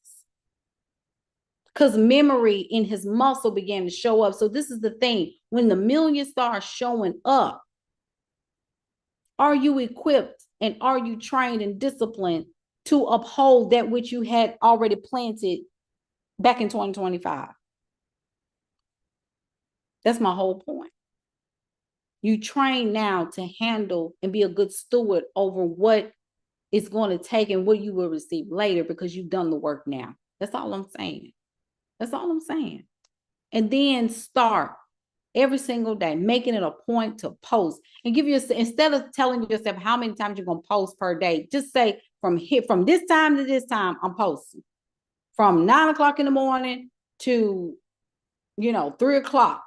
Because memory in his muscle began to show up. So this is the thing. When the millions start showing up, are you equipped and are you trained and disciplined to uphold that which you had already planted back in 2025? That's my whole point. You train now to handle and be a good steward over what it's going to take and what you will receive later, because you've done the work now. That's all I'm saying. That's all I'm saying. And then start. every single day, making it a point to post and give you, instead of telling yourself how many times you're going to post per day, just say from this time to this time, I'm posting from 9 o'clock in the morning to, 3 o'clock.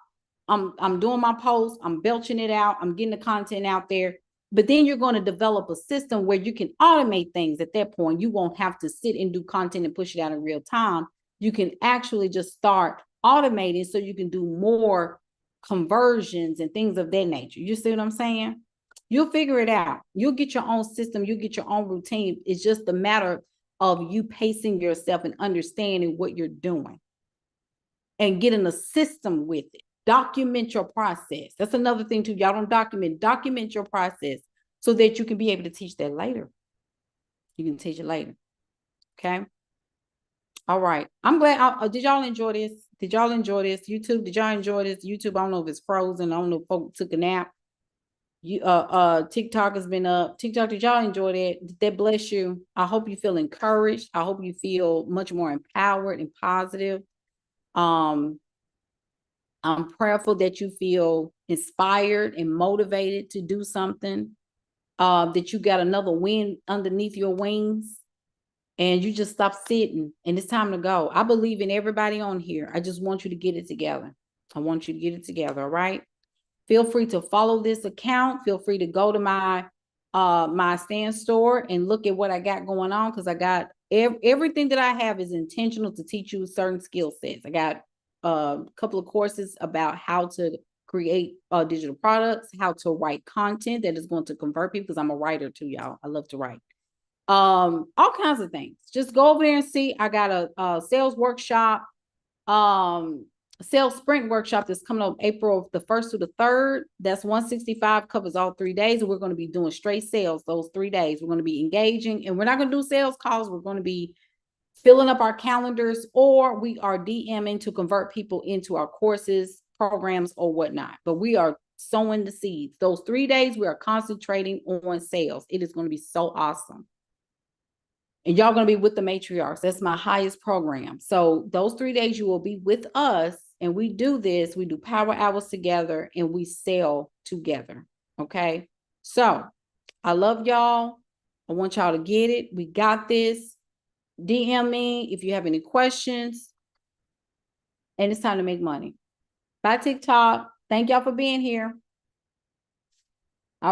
I'm doing my post. I'm belching it out. I'm getting the content out there. But then you're going to develop a system where you can automate things at that point. You won't have to sit and do content and push it out in real time. You can actually just start automating so you can do more conversions and things of that nature. You see what I'm saying? You'll figure it out. You'll get your own system. You'll get your own routine. It's just a matter of you pacing yourself and understanding what you're doing and getting a system with it. Document your process. That's another thing too. Y'all don't document your process so that you can be able to teach that later. You can teach it later. Okay. All right. I'm glad. Did y'all enjoy this? Did y'all enjoy this? YouTube, did y'all enjoy this? YouTube, I don't know if it's frozen. I don't know if folks took a nap. TikTok has been up. TikTok, did y'all enjoy that? Did that bless you? I hope you feel encouraged. I hope you feel much more empowered and positive. I'm prayerful that you feel inspired and motivated to do something, that you got another wind underneath your wings and you just stop sitting and it's time to go. I believe in everybody on here. I just want you to get it together. I want you to get it together. All right. Feel free to follow this account. Feel free to go to my stand store and look at what I got going on, because I got everything that I have is intentional to teach you certain skill sets. I got a couple of courses about how to create digital products, how to write content that is going to convert people, because I'm a writer too, y'all. I love to write. All kinds of things. Just go over there and see. I got a sales workshop, sales sprint workshop that's coming up April the 1st to the 3rd. That's $165, covers all 3 days, and we're going to be doing straight sales those 3 days. We're going to be engaging, and we're not going to do sales calls. We're going to be filling up our calendars, or we are DMing to convert people into our courses, programs, or whatnot. But we are sowing the seeds. Those 3 days, we are concentrating on sales. It is going to be so awesome. And y'all going to be with the matriarchs. That's my highest program. So those 3 days you will be with us, and we do this. We do power hours together, and we sell together. Okay. So I love y'all. I want y'all to get it. We got this. DM me if you have any questions. And it's time to make money. Bye, TikTok. Thank y'all for being here.